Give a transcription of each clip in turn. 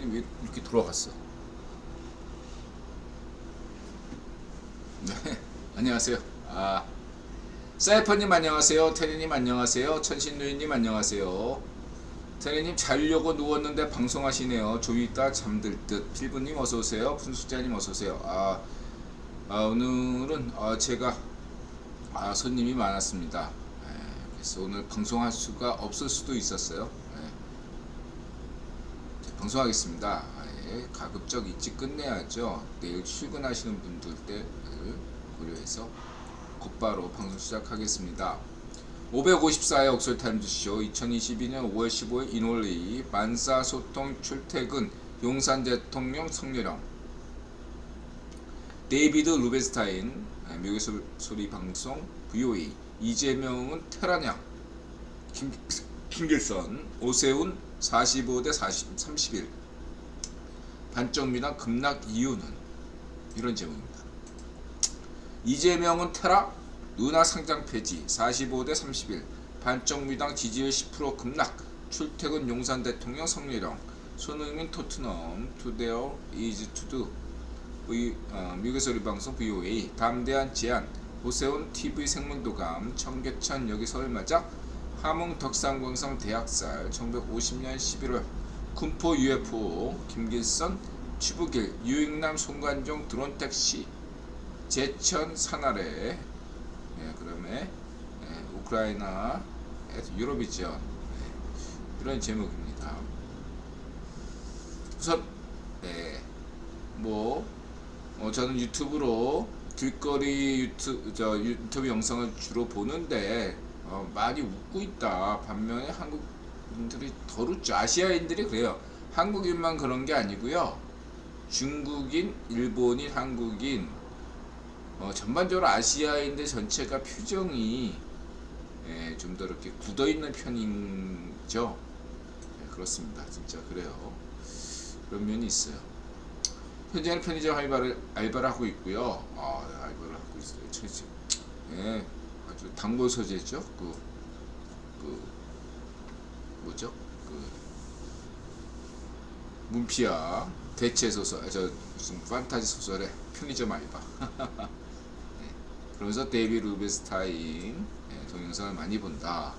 화면이 왜 이렇게 돌아갔어? 네, 안녕하세요. 사이퍼님 안녕하세요. 테리님 안녕하세요. 천신누이님 안녕하세요. 테리님 자려고 누웠는데 방송하시네요. 좀 이따 잠들 듯. 필부님 어서오세요. 분수자님 어서오세요. 오늘은 제가 손님이 많았습니다. 그래서 오늘 방송할 수가 없을 수도 있었어요. 방송하겠습니다. 가급적 일찍 끝내야죠. 내일 출근하시는 분들 때를 고려해서 곧바로 방송 시작하겠습니다. 554회 옥설타임즈쇼 2022년 5월 15일 인올리 만사소통 출퇴근 용산 대통령 성렬령 데이비드 루벤스타인 미국의 소리 방송 VOA 이재명은 테라냥 김길선 오세훈 45대 31 반쪽미당 급락 이유는 이런 제목입니다. 이재명은 테라 누나 상장 폐지 45대 31 반쪽미당 지지율 10% 급락 출퇴근 용산 대통령 성렬령 손흥민 토트넘 투데어 이즈 투두 미국의 소리 방송 VOA 담대한 제안 오세훈 TV 생명도감 청계천 여기 서울 맞아 함흥 덕산광성 대학살 1950년 11월 군포 UFO 김길선 추부길 유익남 송관종 드론택시 제천 산아래 그다음에 우크라이나 유럽이죠. 이런 제목입니다. 우선 저는 유튜브로 길거리 유튜브 영상을 주로 보는데 많이 웃고 있다. 반면에 한국인들이 덜 웃죠. 아시아인들이 그래요. 한국인만 그런 게 아니고요. 중국인, 일본인, 한국인 전반적으로 아시아인들 전체가 표정이 좀 더 이렇게 굳어있는 편이죠. 그렇습니다. 진짜 그래요. 그런 면이 있어요. 현재는 편의점 알바를 하고 있고요. 알바를 하고 있어요. 아주 단골 소재죠. 문피아 대체 소설, 무슨 판타지 소설의 편의점 알바. 그러면서 데이비드 루벤스타인 동영상을 많이 본다.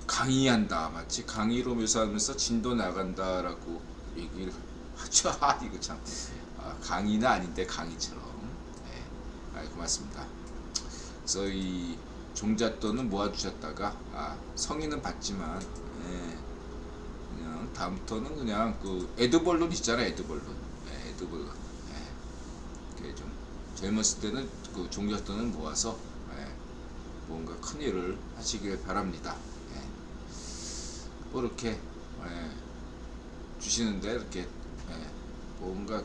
강의한다. 마치 강의로 묘사하면서 진도 나간다라고 얘기를 하죠. 이거 참 강의는 아닌데 강의처럼. 고맙습니다. 그래서 이 종잣돈은 모아주셨다가 성인은 받지만 그냥 다음부터는 그냥 그 에드벌룬 있잖아요. 에드벌룬. 좀 젊었을 때는 그 종잣돈을 모아서 뭔가 큰 일을 하시길 바랍니다. 이렇게 주시는데 이렇게 뭔가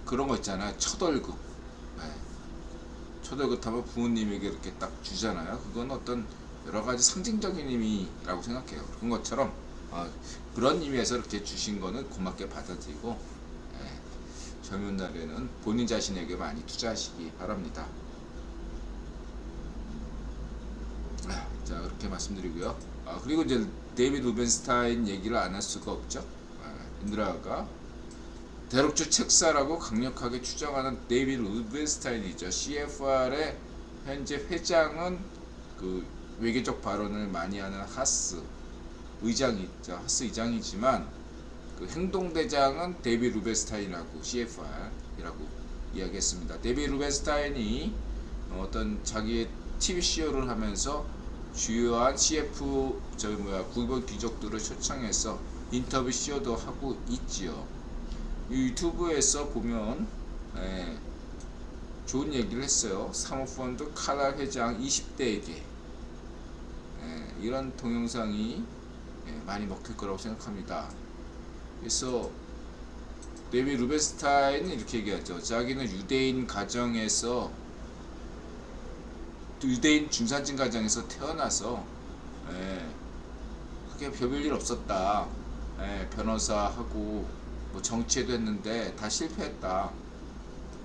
그런 거 있잖아요. 첫월급. 첫월급 하면 부모님에게 이렇게 딱 주잖아요. 그건 어떤 여러 가지 상징적인 의미라고 생각해요. 그런 것처럼 그런 의미에서 이렇게 주신 거는 고맙게 받아들이고 젊은 날에는 본인 자신에게 많이 투자하시기 바랍니다. 자, 그렇게 말씀드리고요. 그리고 이제 데이비드 루벤스타인 얘기를 안 할 수가 없죠. 인드라가 대륙주 책사라고 강력하게 추정하는 데이비드 루벤스타인이죠. CFR의 현재 회장은 그 외교적 발언을 많이 하는 하스 의장이죠. 하스 의장이지만 그 행동대장은 데이비드 루벤스타인이라고 CFR이라고 이야기했습니다. 데이비드 루벤스타인이 어떤 자기의 TV 쇼를 하면서 주요한 CF 굵은 귀족들을 초청해서 인터뷰 쇼도 하고 있지요. 유튜브에서 보면 좋은 얘기를 했어요. 사모펀드 카랄 회장 20대에게 이런 동영상이 많이 먹힐 거라고 생각합니다. 그래서 데이비드 루벤스타인은 이렇게 얘기하죠. 자기는 유대인 가정에서 유대인 중산층 가정에서 태어나서 크게 별일 없었다. 변호사하고 정치에도 했는데 다 실패했다.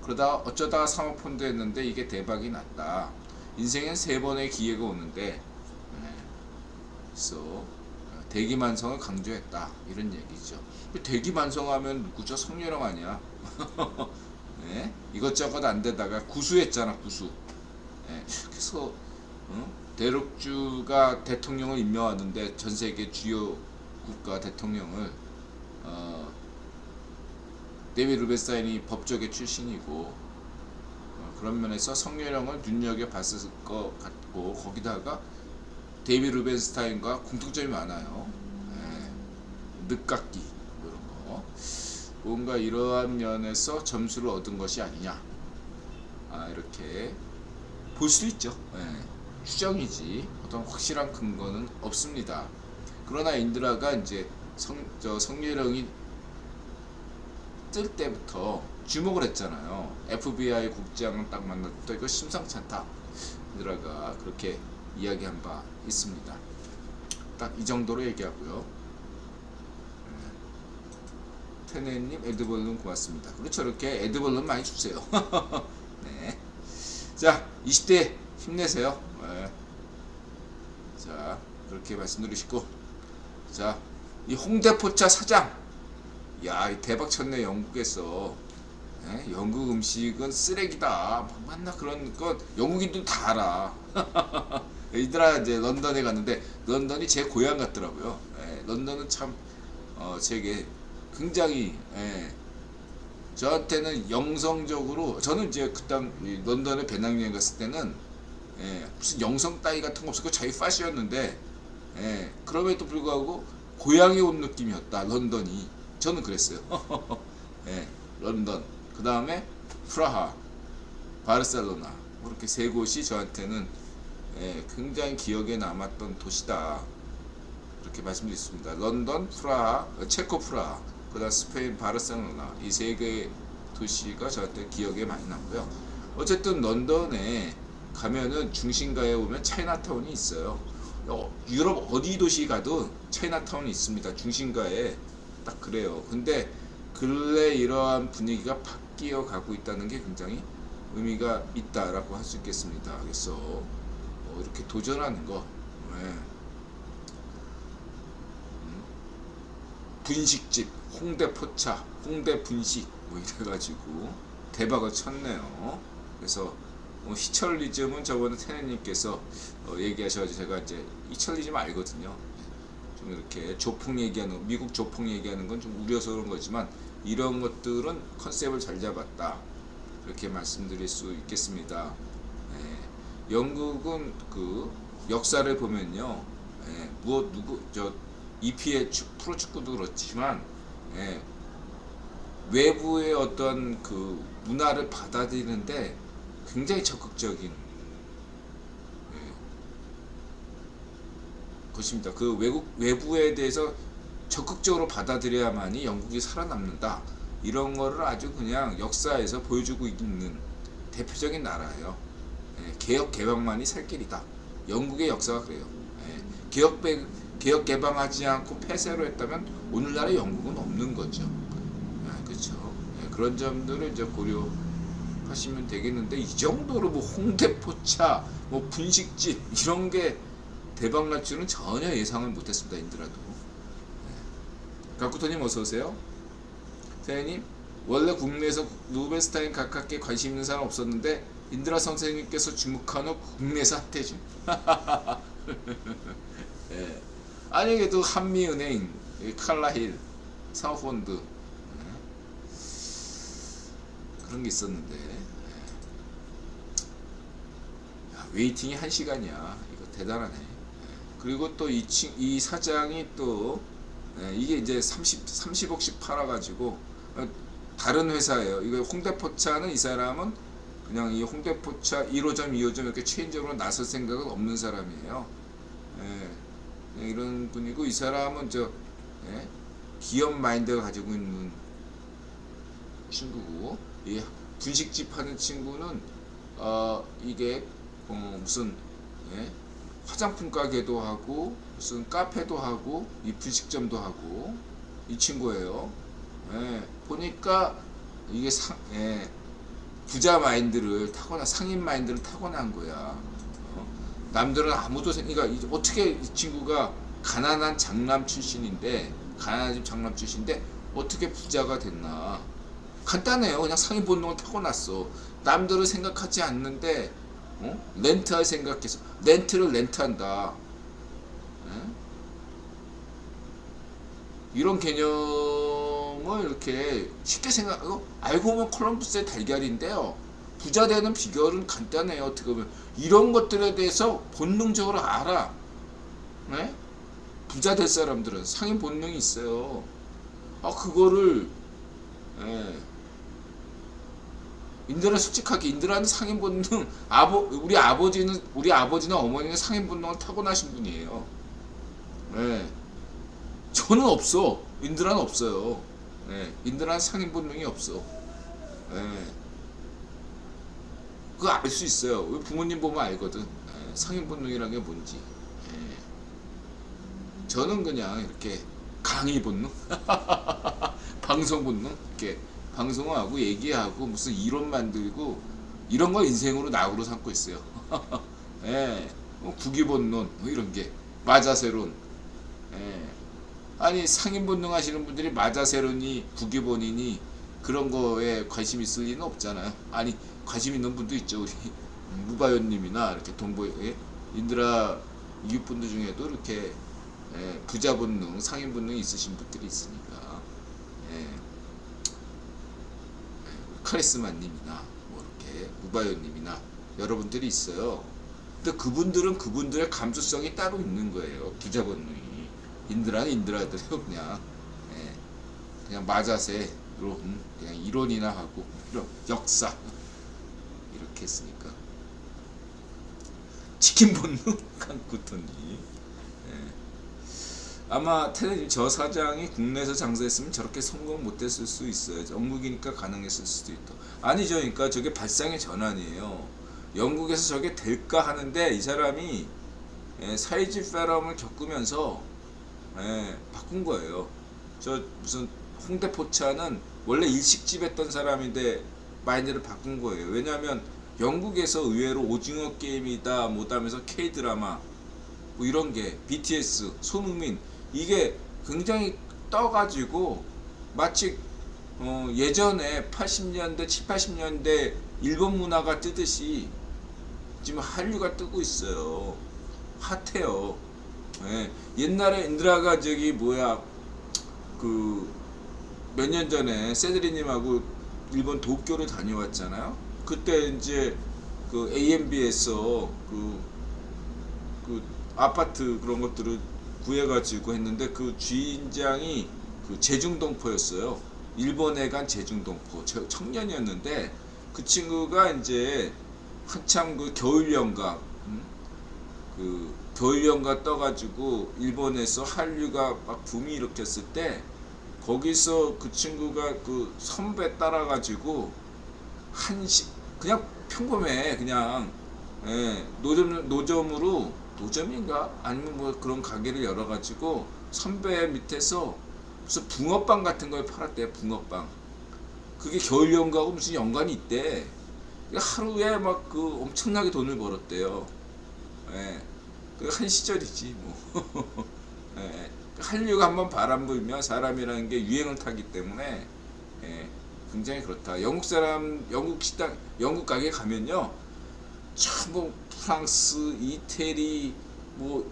그러다 어쩌다가 사모펀드 했는데 이게 대박이 났다. 인생엔 3번의 기회가 오는데 그래서 대기만성을 강조했다 이런 얘기죠. 대기만성하면 누구죠? 성렬영 아니야? 네? 이것저것 안 되다가 구수했잖아 구수. 네? 그래서 대륙주가 대통령을 임명하는데 전 세계 주요 국가 대통령을 데이비드 루벤스타인이 법조계 출신이고 그런 면에서 성렬영을 눈여겨봤을 것 같고 거기다가 데이비드 루벤스타인과 공통점이 많아요. 늦깎이 이런 거 뭔가 이러한 면에서 점수를 얻은 것이 아니냐 이렇게 볼 수 있죠. 추정이지 어떤 확실한 근거는 없습니다. 그러나 인드라가 이제 성렬영이 뜰 때부터 주목을 했잖아요. FBI 국장을 딱 만났을 때 이거 심상치 않다. 인드라가 그렇게 이야기한 바 있습니다. 딱 이 정도로 얘기하고요. 테네님 에드벌룬 고맙습니다. 그렇죠. 이렇게 에드벌룬 많이 주세요. 네. 자 20대 힘내세요. 자 그렇게 말씀드리시고 자 이 홍대포차 사장 야 대박 쳤네 영국에서. 영국 음식은 쓰레기다 맞나 그런 거 영국인도 다 알아. 이들아 이제 런던에 갔는데 런던이 제 고향 같더라고요. 런던은 참 제게 굉장히 저한테는 영성적으로 저는 이제 그땅 런던에 배낭여행 갔을 때는 무슨 영성 따위 같은 거 없었고 자유 파시였는데 그럼에도 불구하고 고향에 온 느낌이었다 런던이. 저는 그랬어요. 런던 그 다음에 프라하 바르셀로나 이렇게 세 곳이 저한테는 굉장히 기억에 남았던 도시다 이렇게 말씀드렸습니다. 런던, 프라하, 체코 프라하, 그 다음 스페인 바르셀로나 이 세 개의 도시가 저한테 기억에 많이 남고요. 어쨌든 런던에 가면은 중심가에 오면 차이나타운이 있어요. 유럽 어디 도시 가도 차이나타운이 있습니다. 중심가에 딱 그래요. 근데 근래 이러한 분위기가 바뀌어 가고 있다는 게 굉장히 의미가 있다라고 할 수 있겠습니다. 그래서 이렇게 도전하는 거 분식집, 홍대포차, 홍대분식 뭐 이래가지고 대박을 쳤네요. 그래서 히철리즘은 저번에 테네님께서 얘기하셔가지고 제가 이제 히철리즘 알거든요. 좀 이렇게 조폭 얘기하는 미국 조폭 얘기하는 건 좀 우려서 그런 거지만 이런 것들은 컨셉을 잘 잡았다 이렇게 말씀드릴 수 있겠습니다. 영국은 그 역사를 보면요, EPL 프로축구도 그렇지만 외부의 어떤 그 문화를 받아들이는데 굉장히 적극적인 것입니다. 그 외부에 대해서 적극적으로 받아들여야만이 영국이 살아남는다. 이런 거를 아주 그냥 역사에서 보여주고 있는 대표적인 나라예요. 개혁 개방만이 살 길이다. 영국의 역사가 그래요. 개혁 개방하지 않고 폐쇄로 했다면 오늘날의 영국은 없는 거죠. 그렇죠. 그런 점들을 이제 고려하시면 되겠는데 이 정도로 뭐 홍대포차, 뭐 분식집 이런 게 대박 날 줄은 전혀 예상을 못했습니다. 인드라도. 가쿠토님 어서 오세요. 태연님 원래 국내에서 루벤스타인 가깝게 관심 있는 사람 없었는데 인드라 선생님께서 주목한 후 국내에서 핫해짐. 아니 그래도 한미은행, 칼라힐, 사모펀드 그런 게 있었는데 웨이팅이 1시간이야. 이거 대단하네. 그리고 또 이 사장이 또 이게 이제 30억씩 팔아가지고 다른 회사예요. 이거 홍대포차는 이 사람은 그냥 이 홍대포차 1호점, 2호점 이렇게 체인점으로 나설 생각은 없는 사람이에요. 이런 분이고 이 사람은 기업 마인드가 가지고 있는 친구고 이 분식집 하는 친구는 이게 무슨 화장품 가게도 하고 무슨 카페도 하고 이 분식점도 하고 이 친구예요. 보니까 이게 부자 마인드를 타고난 상인 마인드를 타고난 거야. 남들은 아무도 그러니까 어떻게 이 친구가 가난한 장남 출신인데 어떻게 부자가 됐나? 간단해요. 그냥 상위 본능을 타고났어. 남들은 생각하지 않는데 렌트할 생각해서 렌트를 렌트한다. 예? 이런 개념을 이렇게 쉽게 알고 보면 콜럼버스의 달걀인데요. 부자 되는 비결은 간단해요. 어떻게 보면 이런 것들에 대해서 본능적으로 알아. 네? 부자 될 사람들은 상위 본능이 있어요. 그거를 인들은 솔직하게 인들한테 상인 본능 우리 아버지나 어머니는 상인 본능을 타고나신 분이에요. 저는 없어. 인들한 없어요. 인들한 상인 본능이 없어. 그거 알 수 있어요. 부모님 보면 알거든. 상인 본능이란 게 뭔지. 저는 그냥 이렇게 강의 본능, 방송 본능, 이렇게 방송하고 얘기하고 무슨 이론 만들고 이런 걸 인생으로 낙으로 삼고 있어요. 국위본론 이런 게 마자세론. 아니 상인 본능 하시는 분들이 마자세론이 국위본이니 그런 거에 관심 있을 리는 없잖아요. 아니 관심 있는 분도 있죠. 우리 무바연님이나 이렇게 인드라 이웃분들 중에도 이렇게 부자 본능, 상인 본능이 있으신 분들이 있으니까. 카리스마님이나 뭐 이렇게 무바연님이나 여러분들이 있어요. 근데 그분들은 그분들의 감수성이 따로 있는 거예요. 부자 본능이. 인드라는 인드라들이요. 그냥 마자세로 그냥 이론이나 하고 이런 역사 이렇게 했으니까. 치킨 본능 칸쿠토님. 아마 테레님 저 사장이 국내에서 장사했으면 저렇게 성공 못했을 수 있어요. 영국이니까 가능했을 수도 있다. 아니죠. 그러니까 저게 발상의 전환이에요. 영국에서 저게 될까 하는데 이 사람이 사이즈 페럼을 겪으면서 바꾼 거예요. 저 무슨 홍대포차는 원래 일식집 했던 사람인데 마인드를 바꾼 거예요. 왜냐하면 영국에서 의외로 오징어 게임이다 못하면서 K-드라마 뭐 이런 게 BTS, 손흥민 이게 굉장히 떠가지고 마치 예전에 80년대, 7, 80년대 일본 문화가 뜨듯이 지금 한류가 뜨고 있어요. 핫해요. 옛날에 인드라가 몇 년 전에 세드리님하고 일본 도쿄를 다녀왔잖아요. 그때 이제 그 AMB에서 그 아파트 그런 것들을 구해가지고 했는데 그 주인장이 그 제중동포였어요. 일본에 간 제중동포 청년이었는데 그 친구가 이제 한참 그 겨울연가 그 겨울연가 떠가지고 일본에서 한류가 막 붐이 일으켰을 때 거기서 그 친구가 그 선배 따라가지고 그냥 평범해 그냥 노점인가 아니면 뭐 그런 가게를 열어가지고 선배 밑에서 무슨 붕어빵 같은 걸 팔았대요. 붕어빵. 그게 겨울연가하고 무슨 연관이 있대. 하루에 막 그 엄청나게 돈을 벌었대요. 그 한 시절이지 뭐. 한류가 한번 바람 불면 사람이라는 게 유행을 타기 때문에 굉장히 그렇다. 영국 식당, 영국 가게 가면요, 뭐 프랑스, 이태리, 뭐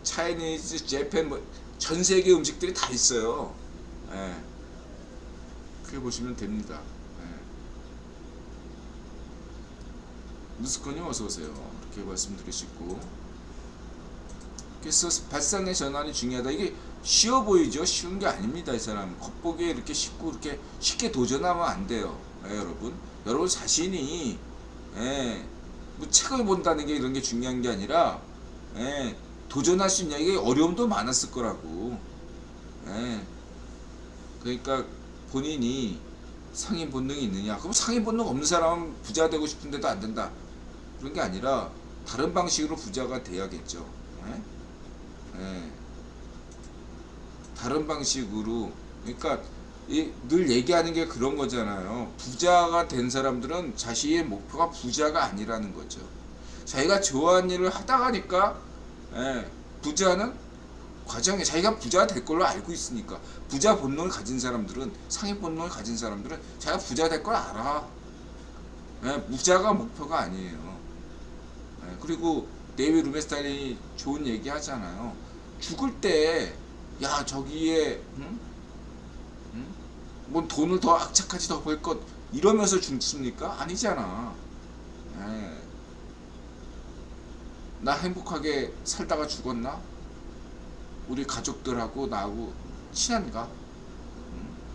차이니즈, 재팬, 뭐 전 세계 음식들이 다 있어요. 그렇게 보시면 됩니다. 누스코님 어서 오세요. 이렇게 말씀드리시고. 그래서 발상의 전환이 중요하다. 이게 쉬워 보이죠? 쉬운 게 아닙니다. 이 사람 겉보기에 이렇게 이렇게 쉽게 도전하면 안 돼요. 여러분 자신이 뭐 책을 본다는 게 이런 게 중요한 게 아니라 도전할 수 있냐. 이게 어려움도 많았을 거라고. 그러니까 본인이 상인 본능이 있느냐. 그럼 상인 본능 없는 사람은 부자 되고 싶은데도 안 된다. 그런 게 아니라 다른 방식으로 부자가 돼야겠죠. 다른 방식으로. 그러니까 늘 얘기하는 게 그런 거잖아요. 부자가 된 사람들은 자신의 목표가 부자가 아니라는 거죠. 자기가 좋아하는 일을 하다 가니까 부자는 과정에 자기가 부자가 될 걸로 알고 있으니까. 부자 본능을 가진 사람들은, 상위 본능을 가진 사람들은 자기가 부자 될 걸 알아. 예, 부자가 목표가 아니에요. 예, 그리고 데이비 루벤스타인이 좋은 얘기 하잖아요. 죽을 때, 야, 저기에, 뭐 돈을 더 악착같이 더 벌 것, 이러면서 죽습니까? 아니잖아. 예. 나 행복하게 살다가 죽었나? 우리 가족들하고 나하고 친한가?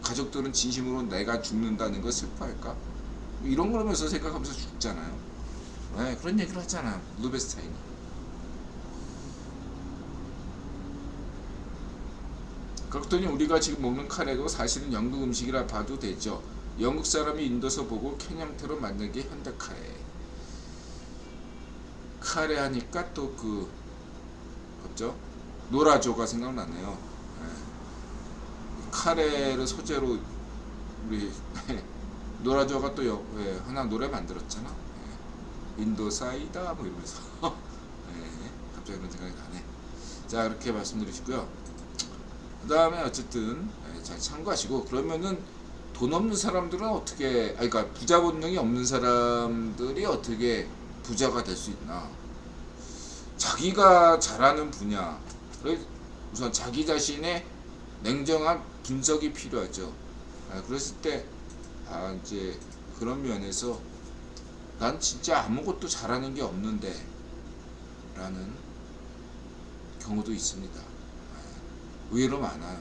가족들은 진심으로 내가 죽는다는 걸 슬퍼할까? 이런 거라면서 생각하면서 죽잖아요. 네, 그런 얘기를 하잖아요. 루벤스타인이. 그랬더니 우리가 지금 먹는 카레도 사실은 영국 음식이라 봐도 되죠. 영국 사람이 인도서 보고 캔 형태로 만든 게 현대 카레. 카레 하니까 또 그 뭐죠? 노라조가 생각나네요. 네. 카레를 소재로 우리 노라조가 또 하나 노래 만들었잖아. 네. 인도 사이다 뭐 이러면서. 네. 갑자기 그런 생각이 나네. 자, 그렇게 말씀드리시고요. 그 다음에 어쨌든 잘 참고하시고, 그러면은 돈 없는 사람들은 어떻게, 그러니까 부자 본능이 없는 사람들이 어떻게 부자가 될 수 있나? 자기가 잘하는 분야를 우선 자기 자신의 냉정한 분석이 필요하죠. 그랬을 때 이제 그런 면에서 난 진짜 아무것도 잘하는 게 없는데 라는 경우도 있습니다. 의외로 많아요.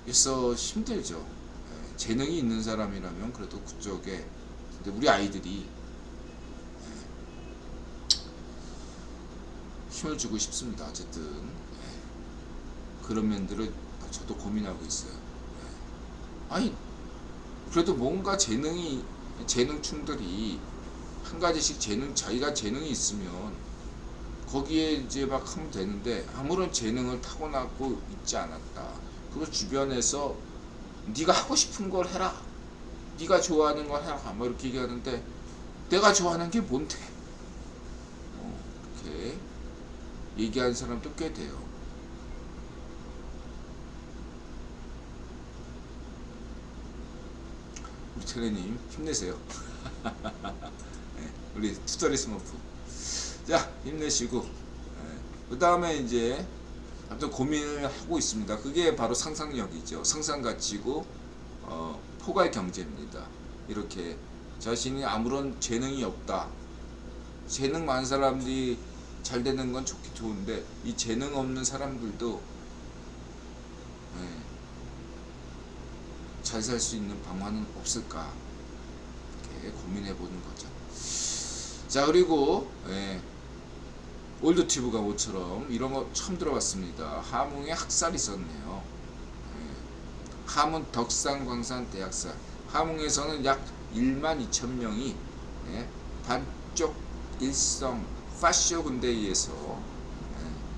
그래서 힘들죠. 재능이 있는 사람이라면 그래도 그쪽에, 근데 우리 아이들이 힘을 주고 싶습니다. 어쨌든 그런 면들을 저도 고민하고 있어요. 아니, 그래도 뭔가 재능충들이 한 가지씩 자기가 재능이 있으면 거기에 이제 막 하면 되는데, 아무런 재능을 타고나고 있지 않았다. 그리고 주변에서 네가 하고 싶은 걸 해라, 네가 좋아하는 걸 해라, 뭐 이렇게 얘기하는데 내가 좋아하는 게 뭔데? 이렇게 얘기하는 사람도 꽤 돼요. 우리 테레님 힘내세요. 네, 우리 투자리 스머프, 자, 힘내시고, 그 다음에 이제 아무튼 고민을 하고 있습니다. 그게 바로 상상력이죠. 상상가치고 포괄 경제입니다. 이렇게 자신이 아무런 재능이 없다. 재능 많은 사람들이 잘 되는 건 좋은데 이 재능 없는 사람들도 잘 살 수 있는 방안은 없을까, 이렇게 고민해 보는 거죠. 자, 그리고 올드튜브가 모처럼 이런 거 처음 들어봤습니다. 함흥에 학살이 있었네요. 함흥 덕산광산 대학살. 함흥에서는 약 12,000명이 반쪽 일성 파쇼 군대에 의해서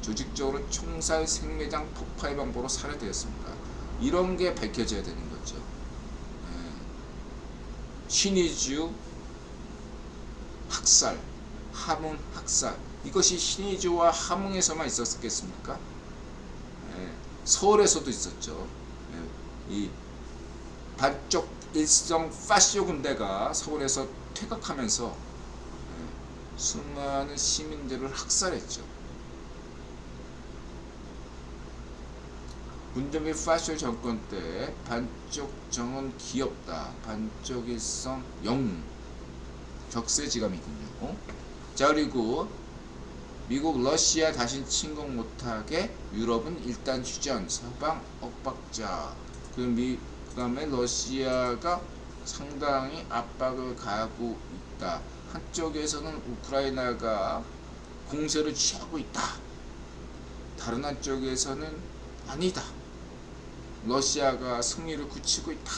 조직적으로 총살 생매장 폭파의 방법으로 살해되었습니다. 이런 게 밝혀져야 되는 거죠. 신의주 학살, 함흥 학살, 이것이 신의주와 함흥에서만 있었겠습니까? 서울에서도 있었죠. 이 반쪽 일성 파쇼 군대가 서울에서 퇴각하면서 수많은 시민들을 학살했죠. 문정일 파쇼 정권 때 반쪽 정은 귀엽다, 반쪽 일성 영웅, 격세지감이군요. 자, 그리고 미국 러시아 다신 침공 못하게 유럽은 일단 휴전, 서방 엇박자. 그 다음에 러시아가 상당히 압박을 가하고 있다. 한쪽에서는 우크라이나가 공세를 취하고 있다. 다른 한쪽에서는 아니다, 러시아가 승리를 굳히고 있다.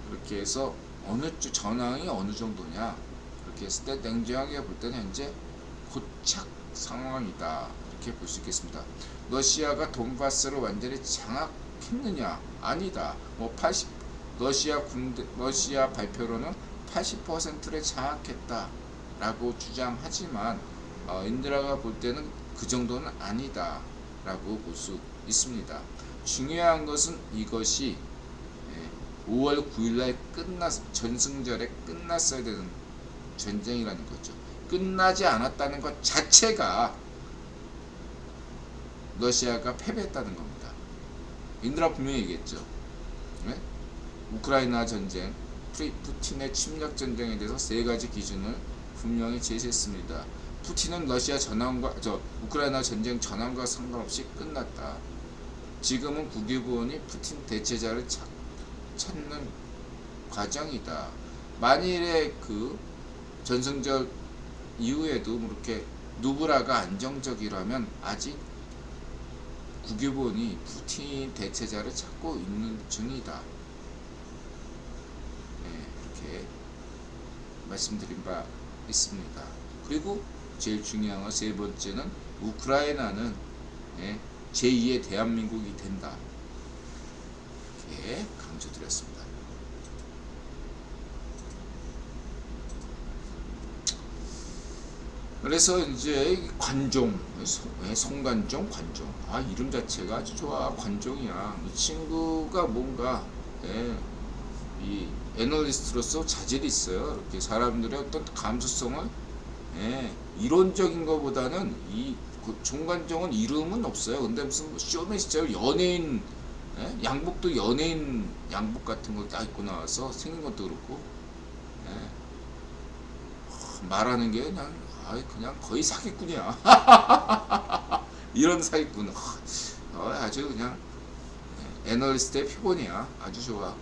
이렇게 해서 어느 쪽 전황이 어느 정도냐, 그렇게 했을 때 냉정하게 볼 때는 현재 고착 상황이다, 이렇게 볼 수 있겠습니다. 러시아가 돈바스를 완전히 장악했느냐? 아니다. 러시아 발표로는 80%를 장악했다라고 주장하지만 인드라가 볼 때는 그 정도는 아니다 라고 볼 수 있습니다. 중요한 것은 이것이 5월 9일날 전승절에 끝났어야 되는 전쟁이라는 거죠. 끝나지 않았다는 것 자체가 러시아가 패배했다는 겁니다. 인드라 분명히 얘기했죠. 네? 우크라이나 전쟁, 푸틴의 침략 전쟁에 대해서 세 가지 기준을 분명히 제시했습니다. 푸틴은 러시아 전황과 우크라이나 전쟁 전황과 상관없이 끝났다. 지금은 국외부원이 푸틴 대체자를 찾는 과정이다. 만일에 그 전승절 이후에도 그렇게 누브라가 안정적이라면 아직 국외부원이 푸틴 대체자를 찾고 있는 중이다. 이렇게 말씀드린 바 있습니다. 그리고 제일 중요한 건 세 번째는 우크라이나는 제2의 대한민국이 된다. 이렇게 강조드렸습니다. 그래서 이제 관종, 송관종, 관종. 이름 자체가 아주 좋아. 관종이야. 이 친구가 뭔가 이 애널리스트로서 자질이 있어요. 이렇게 사람들의 어떤 감수성을 이론적인 것보다는 이 종관종은 이름은 없어요. 근데 무슨 쇼맨시절 연예인 양복도 연예인 양복 같은 걸 다 입고 나와서 생긴 것도 그렇고 말하는 게 그냥 거의 사기꾼이야. 이런 사기꾼 아주 그냥 애널리스트의 표본이야. 아주 좋아.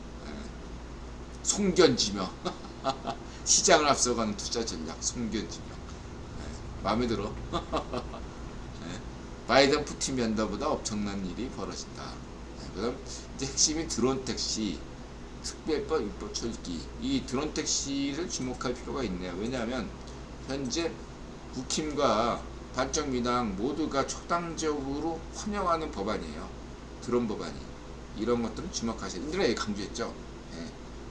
송견지명. 시장을 앞서가는 투자 전략 송견지명. 마음에 들어. 바이든 푸틴 면담보다 엄청난 일이 벌어진다. 그다음 이제 핵심이 드론 택시 특별법 입법 철기. 이 드론 택시를 주목할 필요가 있네요. 왜냐하면 현재 국힘과 반정민당 모두가 초당적으로 환영하는 법안이에요. 드론 법안이. 이런 것들은 주목하셔야 인드라 얘기 강조했죠.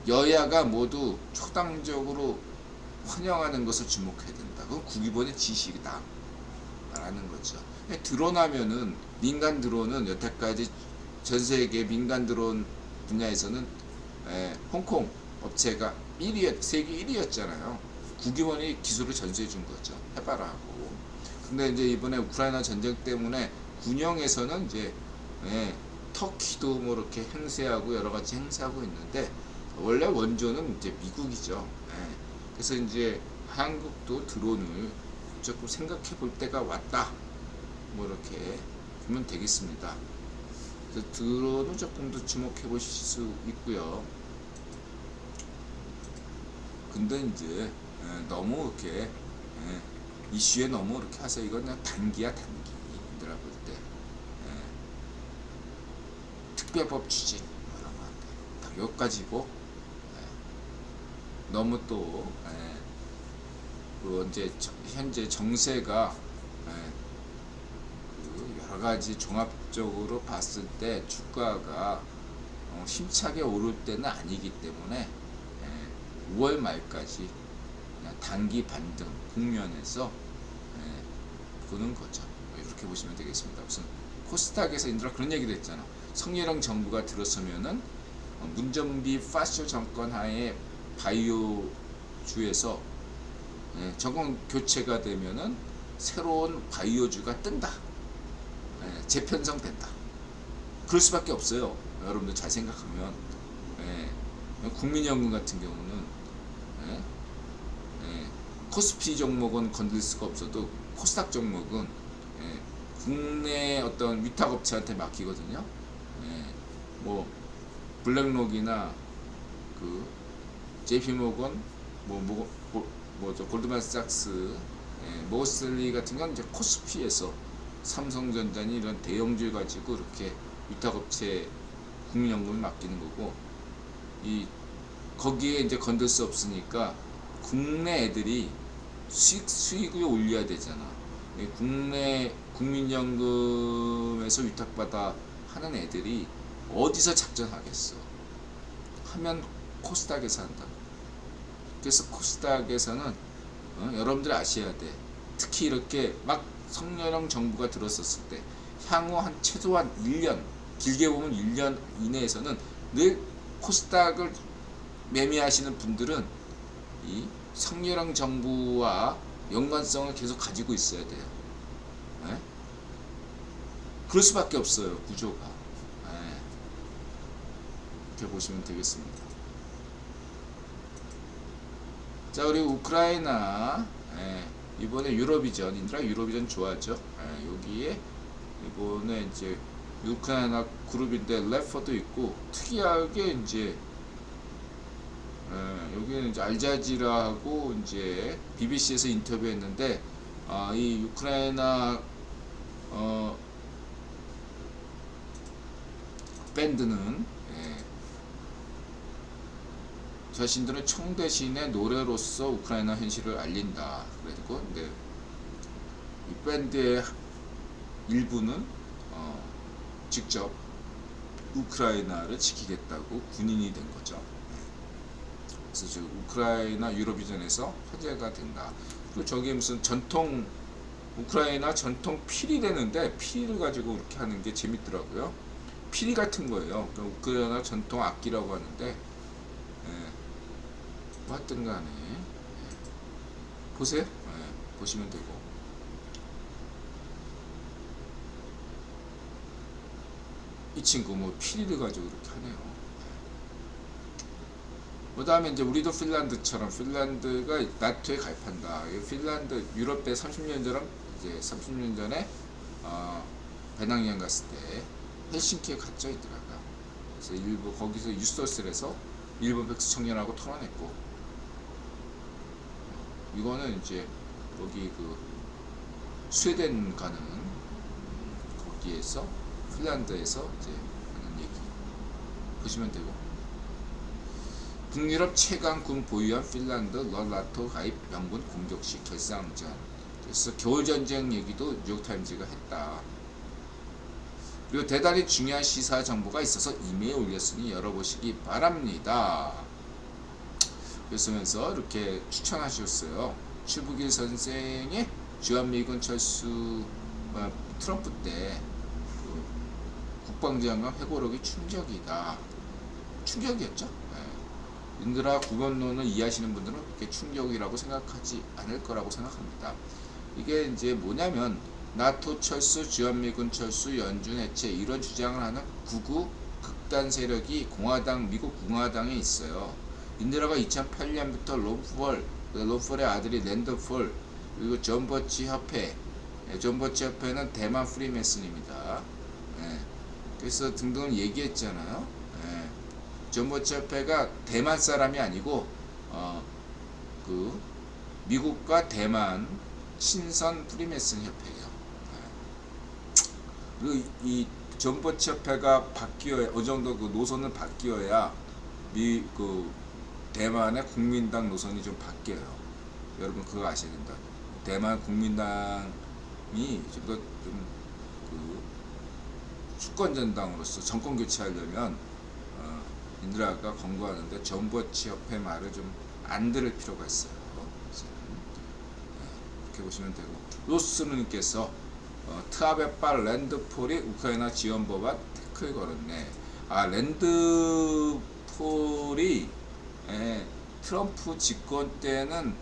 여야가 모두 초당적으로 환영하는 것을 주목해야 된다. 그건 국위본의 지식이다 라는 거죠. 드론하면은 민간 드론은 여태까지 전 세계 민간 드론 분야에서는 홍콩 업체가 1위, 세계 1위였잖아요. 국위본이 기술을 전수해 준 거죠. 해봐라 하고. 근데 이제 이번에 우크라이나 전쟁 때문에 군영에서는 이제 터키도 뭐 이렇게 행세하고 여러 가지 행세하고 있는데 원래 원조는 이제 미국이죠. 그래서 이제 한국도 드론을 조금 생각해 볼 때가 왔다. 뭐 이렇게 보면 되겠습니다. 그래서 드론을 조금 더 주목해 보실 수 있고요. 근데 이제 너무 이렇게 이슈에 너무 이렇게 하세요. 이건 그냥 단기야 단기. 인드라 볼 때 특별법 추진 이런 거 딱 여기까지고 너무 또 이제 현재 정세가 그 여러 가지 종합적으로 봤을 때 주가가 힘차게 오를 때는 아니기 때문에 5월 말까지 그냥 단기 반등 국면에서 보는 거죠. 이렇게 보시면 되겠습니다. 무슨 코스닥에서 인드라 그런 얘기도 했잖아. 성렬형 정부가 들었으면은 문정비 파쇼 정권 하에 바이오주에서 정권 교체가 되면은 새로운 바이오주가 뜬다. 재편성된다. 그럴 수밖에 없어요. 여러분들 잘 생각하면 국민연금 같은 경우는 코스피 종목은 건들 수가 없어도 코스닥 종목은 국내 어떤 위탁업체한테 맡기거든요. 뭐 블랙록이나 그 JP모건 뭐죠 골드만삭스, 모슬리 같은 건 이제 코스피에서 삼성전자니 이런 대형주를 가지고 이렇게 위탁업체 국민연금을 맡기는 거고 거기에 이제 건들 수 없으니까 국내 애들이 수익을 올려야 되잖아. 국내 국민연금에서 위탁받아 하는 애들이 어디서 작전하겠어? 하면 코스닥에서 한다. 그래서 코스닥에서는 여러분들이 아셔야 돼. 특히 이렇게 막 성렬형 정부가 들었었을 때 향후 한 최소한 1년, 길게 보면 1년 이내에서는 늘 코스닥을 매매하시는 분들은 이 성렬형 정부와 연관성을 계속 가지고 있어야 돼요. 네? 그럴 수밖에 없어요, 구조가. 네. 이렇게 보시면 되겠습니다. 자, 그리고 우크라이나, 이번에 유로비전, 인드라 유로비전 좋아하죠. 여기에 이번에 이제 우크라이나 그룹인데 래퍼도 있고, 특이하게 이제 여기는 이제 알자지라하고 이제 BBC에서 인터뷰했는데, 이 우크라이나 밴드는 자신들은 총 대신에 노래로서 우크라이나 현실을 알린다. 그리고 근데 이 밴드의 일부는 직접 우크라이나를 지키겠다고 군인이 된 거죠. 그래서 지금 우크라이나 유로비전에서 화제가 된다. 그리고 저게 무슨 전통 우크라이나 전통 피리라는데 피리를 가지고 그렇게 하는 게 재밌더라고요. 피리 같은 거예요. 우크라이나 전통 악기라고 하는데 뭐 하여튼 간에 보세요. 보시면 되고, 이 친구 뭐 피리를 가지고 이렇게 하네요. 그 다음에 이제 우리도 핀란드처럼 핀란드가 나토에 가입한다. 핀란드 유럽에 30년 전 이제 30년 전에 배낭여행 갔을 때 헬싱키에 갔죠, 이들아가. 그래서 일부 거기서 유스토스에서 일본 백수 청년하고 토론했고, 이거는 이제 여기 그 스웨덴 가는 거기에서 핀란드에서 이제 하는 얘기 보시면 되고, 북유럽 최강군 보유한 핀란드 나토 가입 명분 공격 시 결상전. 그래서 겨울전쟁 얘기도 뉴욕타임즈가 했다. 그리고 대단히 중요한 시사 정보가 있어서 이메일 올렸으니 열어보시기 바랍니다. 그러면서 이렇게 추천하셨어요. 추부길 선생의 주한미군 철수 트럼프 때 국방장관 회고록이 충격이다. 충격이었죠. 인드라 구변론을 이해하시는 분들은 그렇게 충격이라고 생각하지 않을 거라고 생각합니다. 이게 이제 뭐냐면 나토 철수, 주한미군 철수, 연준 해체 이런 주장을 하는 극우 극단 세력이 미국 공화당에 있어요. 인드라가 2008년부터 론폴의 아들이 랜드폴, 그리고 존 버치 협회, 존 버치 협회는 대만 프리메슨입니다. 그래서 등등을 얘기했잖아요. 존 버치 협회가 대만 사람이 아니고 그 미국과 대만 친선 프리메슨 협회예요. 그리고 이 존 버치 협회가 바뀌어야 어느 정도 그 노선을 바뀌어야 그 대만의 국민당 노선이 좀 바뀌어요. 여러분 그거 아셔야 된다. 대만 국민당이 좀 더 좀 그 주권 전당으로서 정권 교체하려면 인드라가 권고하는데 존 버치 협회 말을 좀 안 들을 필요가 있어요. 이렇게 보시면 되고, 로스님께서 트아베빨 랜드폴이 우크라이나 지원 법안 태클 걸었네. 랜드폴이 트럼프 집권 때는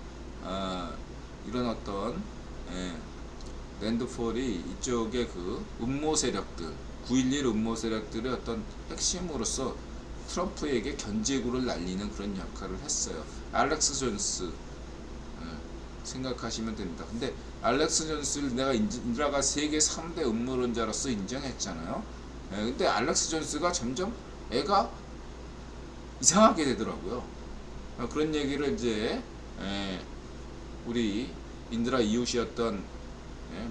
이런 어떤 랜드폴이 이쪽의 그 음모 세력들, 9.11 음모 세력들의 어떤 핵심으로서 트럼프에게 견제구를 날리는 그런 역할을 했어요. 알렉스 존스 생각하시면 됩니다. 근데 알렉스 존스를 내가 인드라가 세계 3대 음모론자로서 인정했잖아요. 근데 알렉스 존스가 점점 애가 이상하게 되더라고요. 그런 얘기를 이제 우리 인드라 이웃이었던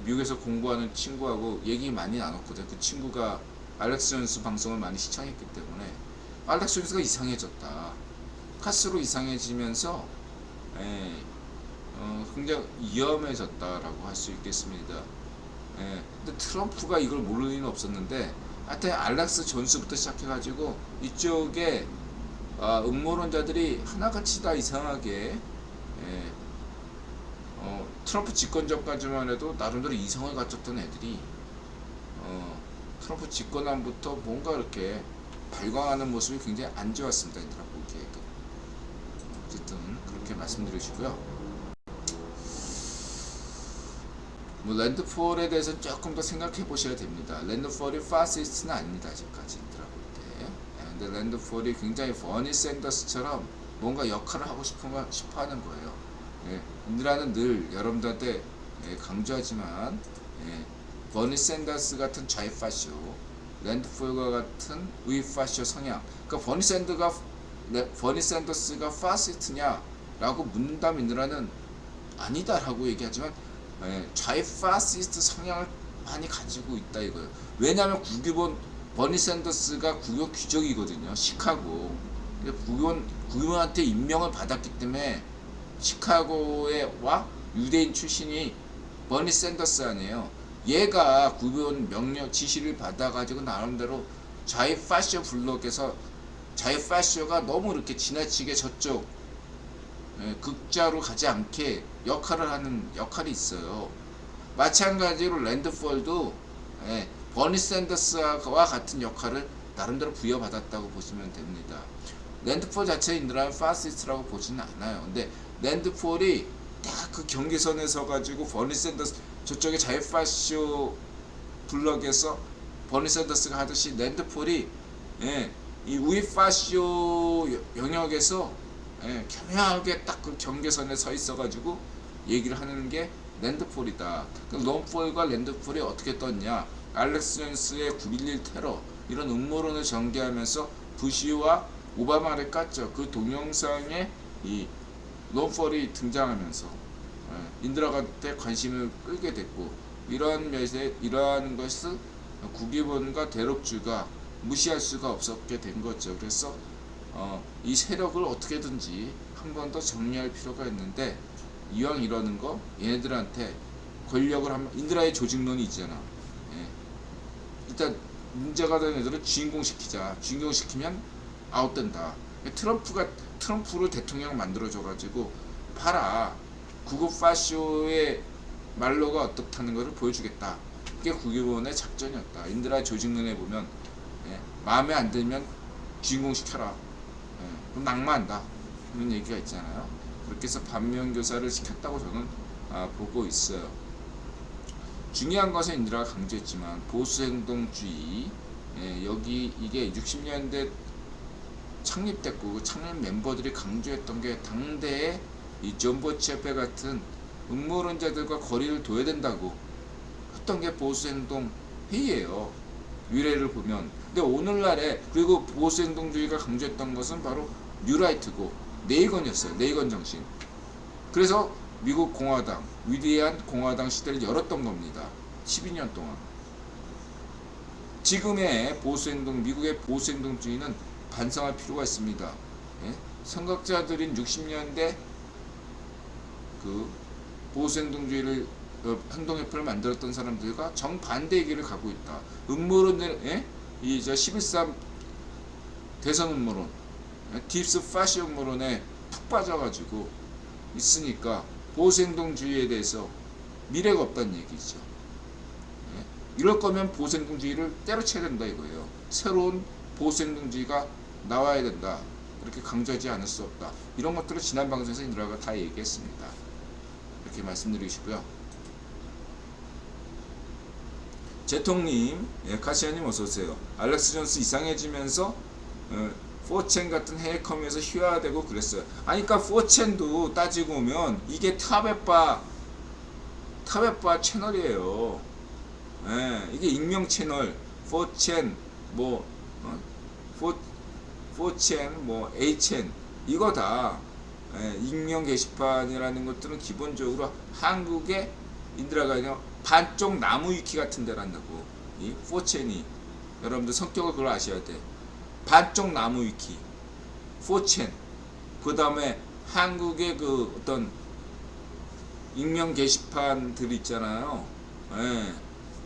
미국에서 공부하는 친구하고 얘기 많이 나눴거든요. 그 친구가 알렉스 존스 방송을 많이 시청했기 때문에 알렉스 존스가 이상해졌다. 카스로 이상해지면서 굉장히 위험해졌다라고 할 수 있겠습니다. 근데 트럼프가 이걸 모르는 일은 없었는데, 하여튼 알렉스 존스부터 시작해가지고 이쪽에 음모론자들이 하나같이 다 이상하게 트럼프 집권 전까지만 해도 나름대로 이성을 갖췄던 애들이 트럼프 집권함부터 뭔가 이렇게 발광하는 모습이 굉장히 안 좋았습니다. 얘들아 보기에도. 어쨌든 그렇게 말씀드리시고요. 뭐 랜드폴에 대해서 조금 더 생각해 보셔야 됩니다. 랜드폴이 파시스트는 아닙니다. 아직까지 얘들아 볼 때. 근데 랜드폴이 굉장히 버니 샌더스처럼 뭔가 역할을 하고 싶어 하는 거예요. 인드라는 늘 여러분들한테 강조하지만 버니 샌더스 같은 좌파쇼, 랜드폴과 같은 우파쇼 성향. 그러니까 버니 샌더스가 파시스트냐라고 묻는다면 인드라는 아니다라고 얘기하지만 좌파시스트 성향을 많이 가지고 있다 이거예요. 왜냐하면 버니 샌더스가 국유 귀족이거든요. 시카고. 국유한테 임명을 받았기 때문에 시카고에와 유대인 출신이 버니 샌더스 아니에요. 얘가 구변 명령 지시를 받아가지고 나름대로 좌파쇼 블록에서 좌파쇼가 너무 이렇게 지나치게 저쪽 극자로 가지 않게 역할을 하는 역할이 있어요. 마찬가지로 랜드폴도 버니 샌더스와 같은 역할을 나름대로 부여받았다고 보시면 됩니다. 랜드폴 자체인들은 파시스트라고 보지는 않아요. 근데 랜드폴이 딱 그 경계선에 서가지고 버니 샌더스 저쪽에 좌파쇼 블럭에서 버니 샌더스가 하듯이 랜드폴이 이 우파쇼 영역에서 교묘하게 딱 그 경계선에 서 있어가지고 얘기를 하는 게 랜드폴이다. 론폴과 랜드폴이 어떻게 떴냐? 알렉스 존스의 9.11 테러 이런 음모론을 전개하면서 부시와 오바마를 깠죠. 그 동영상에 이 론폴이 등장하면서 인드라한테 관심을 끌게 됐고 이러한 것을 국기본과 대륙주가 무시할 수가 없었게 된 거죠. 그래서 이 세력을 어떻게든지 한 번 더 정리할 필요가 있는데 이왕 이러는 거 얘네들한테 권력을 인드라의 조직론이 있잖아. 일단 문제가 되는 애들은 주인공시키자. 주인공시키면 아웃된다. 트럼프를 대통령 만들어줘가지고 봐라. 구급 파쇼의 말로가 어떻다는 것을 보여주겠다. 그게 국유본의 작전이었다. 인드라 조직론에 보면 마음에 안 들면 주인공시켜라. 그럼 낙마한다. 그런 얘기가 있잖아요. 그렇게 해서 반면교사를 시켰다고 저는 보고 있어요. 중요한 것은 인드라가 강조했지만 보수행동주의 여기 이게 60년대 창립됐고 창립 멤버들이 강조했던 게 당대의 이 존 보치에페 같은 음모론자들과 거리를 둬야 된다고 했던 게 보수행동 회의예요. 유래를 보면. 근데 오늘날에 그리고 보수행동주의가 강조했던 것은 바로 뉴라이트고 레이건이었어요. 레이건 정신. 그래서 미국 공화당, 위대한 공화당 시대를 열었던 겁니다. 12년 동안. 지금의 미국의 보수행동주의는 반성할 필요가 있습니다. 선각자들인 60년대 그 보수행동주의를 행동협회를 만들었던 사람들과 정반대의 길을 가고 있다. 음모론들, 이 11.3 대선 음모론, 딥스 파시 음모론에 푹 빠져가지고 있으니까 보수행동주의에 대해서 미래가 없다는 얘기죠. 이럴 거면 보수행동주의를 때려쳐야 된다 이거예요. 새로운 보수행동주의가 나와야 된다. 그렇게 강조하지 않을 수 없다. 이런 것들을 지난 방송에서 인드라가 다 얘기했습니다. 이렇게 말씀드리시고요. 제통님, 카시아님 어서오세요. 알렉스 존스 이상해지면서 4chan 같은 해외 커뮤에서 희화되고 그랬어요. 아니 그러니까 4chan도 따지고 보면 이게 타베바 채널이에요. 이게 익명 채널 4chan 뭐 4chan 뭐 8chan 이거 다 익명 게시판이라는 것들은 기본적으로 한국의 인드라가 아니라 반쪽 나무 위키 같은 데란다고. 이 4chan이 여러분들 성격을 그걸 아셔야 돼. 반쪽 나무 위키 4chan 그 다음에 한국의 그 어떤 익명 게시판들 있잖아요.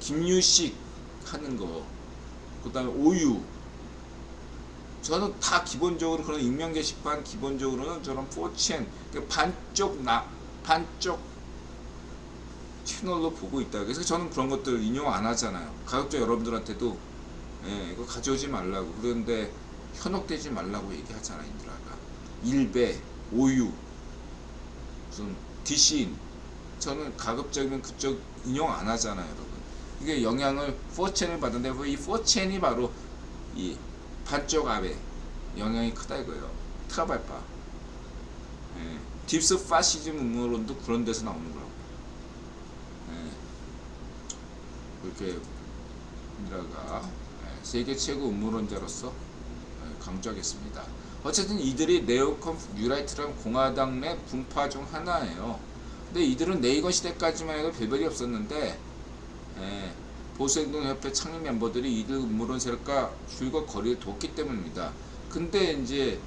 김유식 하는 거 그 다음에 오유 저는 다 기본적으로 그런 익명 게시판 기본적으로는 저런 4chan 반쪽 채널로 보고 있다. 그래서 저는 그런 것들 인용 안 하잖아요. 가급적 여러분들한테도 이거 가져오지 말라고. 그런데 현혹되지 말라고 얘기하잖아. 인드라가 일배, 오유, 무슨 디신, 저는 가급적이면 그쪽 인용 안 하잖아요, 여러분. 이게 영향을 4첸을 받는데 이 4첸이 바로 이 반쪽 압에 영향이 크다 이거예요. 트라발파. 딥스 파시즘 음모론도 그런 데서 나오는 거라고. 그렇게 인드라가 세계 최고 음모론자로서 강조하겠습니다. 어쨌든 이들이 네오콘 뉴라이트라는 공화당 내 분파 중 하나예요. 근데 이들은 레이건 시대까지만 해도 별별이 없었는데 보수행동협회 창립 멤버들이 이들 음모론 세력과 줄곧 거리를 뒀기 때문입니다. 근데 이제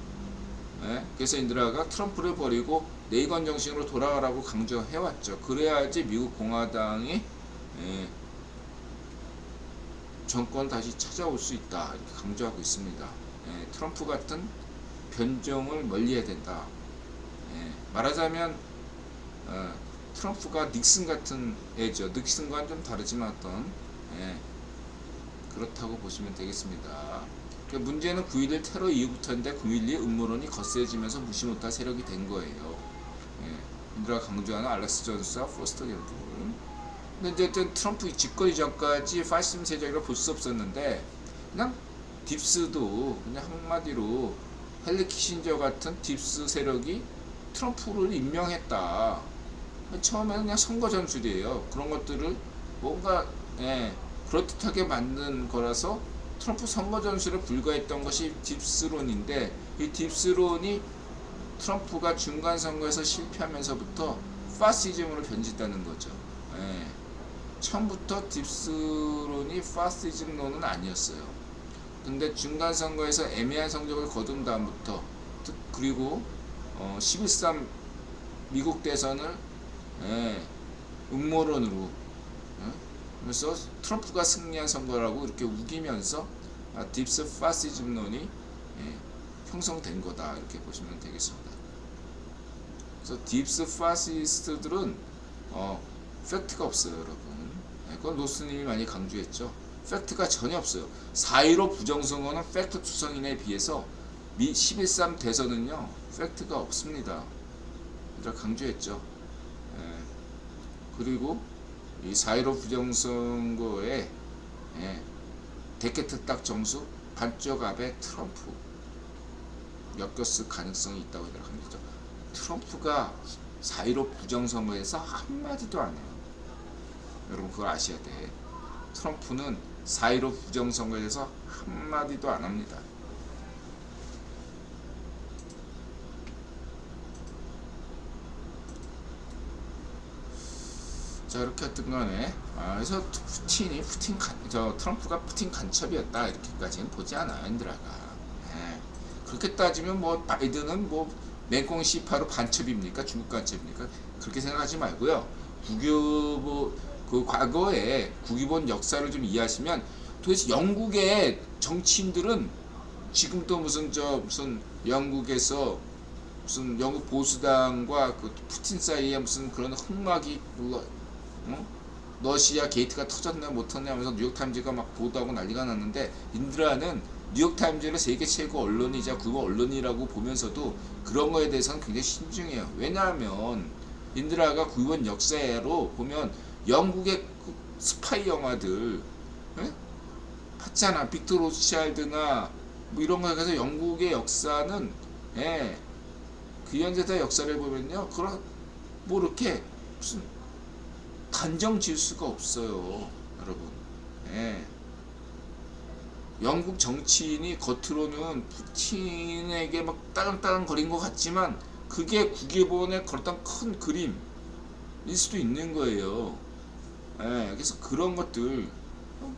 그래서 인드라가 트럼프를 버리고 레이건 정신으로 돌아가라고 강조해왔죠. 그래야지 미국 공화당이 정권 다시 찾아올 수 있다 이렇게 강조하고 있습니다. 트럼프 같은 변종을 멀리해야 된다. 말하자면 트럼프가 닉슨 같은 애죠. 닉슨과는 좀 다르지만 어떤 그렇다고 보시면 되겠습니다. 문제는 9.11 테러 이후부터인데 9.12 음모론이 거세지면서 무시 못할 세력이 된 거예요. 인드라가 강조하는 알렉스 존스와 포스터 갤블. 근데 이제 트럼프 집권 이전까지 파시즘 세력이라 볼 수 없었는데 그냥 딥스도 그냥 한마디로 헨리 키신저 같은 딥스 세력이 트럼프를 임명했다. 처음에는 그냥 선거 전술이에요. 그런 것들을 뭔가 그럴듯하게 만든 거라서 트럼프 선거 전술에 불과했던 것이 딥스론인데 이 딥스론이 트럼프가 중간 선거에서 실패하면서부터 파시즘으로 변질했다는 거죠. 처음부터 딥스론이 파시즘론은 아니었어요. 근데 중간 선거에서 애매한 성적을 거둔 다음부터 그리고 11.3 미국 대선을 음모론으로 그래서 트럼프가 승리한 선거라고 이렇게 우기면서 딥스 파시즘론이 형성된 거다 이렇게 보시면 되겠습니다. 그래서 딥스 파시스트들은 팩트가 없어요, 여러분. 그건 노스님이 많이 강조했죠. 팩트가 전혀 없어요. 4.15 부정선거는 팩트 투성인에 비해서 11.3 대선은요 팩트가 없습니다. 강조했죠. 그리고 이 4.15 부정선거에 데케트 딱 점수 반쪽 앞에 트럼프 엮였을 가능성이 있다고 생각합니다. 트럼프가 4.15 부정선거에서 한마디도 안 해요. 여러분 그걸 아셔야 돼. 트럼프는 4.15 부정선거에 대해서 한마디도 안 합니다. 자, 이렇게 했던 간에 그래서 트럼프가 푸틴 간첩이었다 이렇게까지는 보지 않아요. 인드라가. 그렇게 따지면 뭐 바이든은 뭐 맹꽁 시파로 간첩입니까? 중국 간첩입니까? 그렇게 생각하지 말고요. 그 과거에 국유본 역사를 좀 이해하시면 도대체 영국의 정치인들은 지금도 무슨 영국에서 무슨 영국 보수당과 그 푸틴 사이에 무슨 그런 흑막이 러시아 게이트가 터졌냐 못 터졌냐 하면서 뉴욕타임즈가 막 보도하고 난리가 났는데 인드라는 뉴욕타임즈를 세계 최고 언론이자 국어 언론이라고 보면서도 그런 거에 대해서는 굉장히 신중해요. 왜냐하면 인드라가 구원 역사로 보면 영국의 스파이 영화들 봤잖아. 빅터 로스차일드나 뭐 이런 거에 대해서 영국의 역사는 그 현대사 역사를 보면요 그런 뭐 이렇게 무슨 단정 지을 수가 없어요, 여러분. 영국 정치인이 겉으로는 푸틴에게 막 따랑따랑 거린 것 같지만 그게 국유본에 걸었던 큰 그림일 수도 있는 거예요. 그래서 그런 것들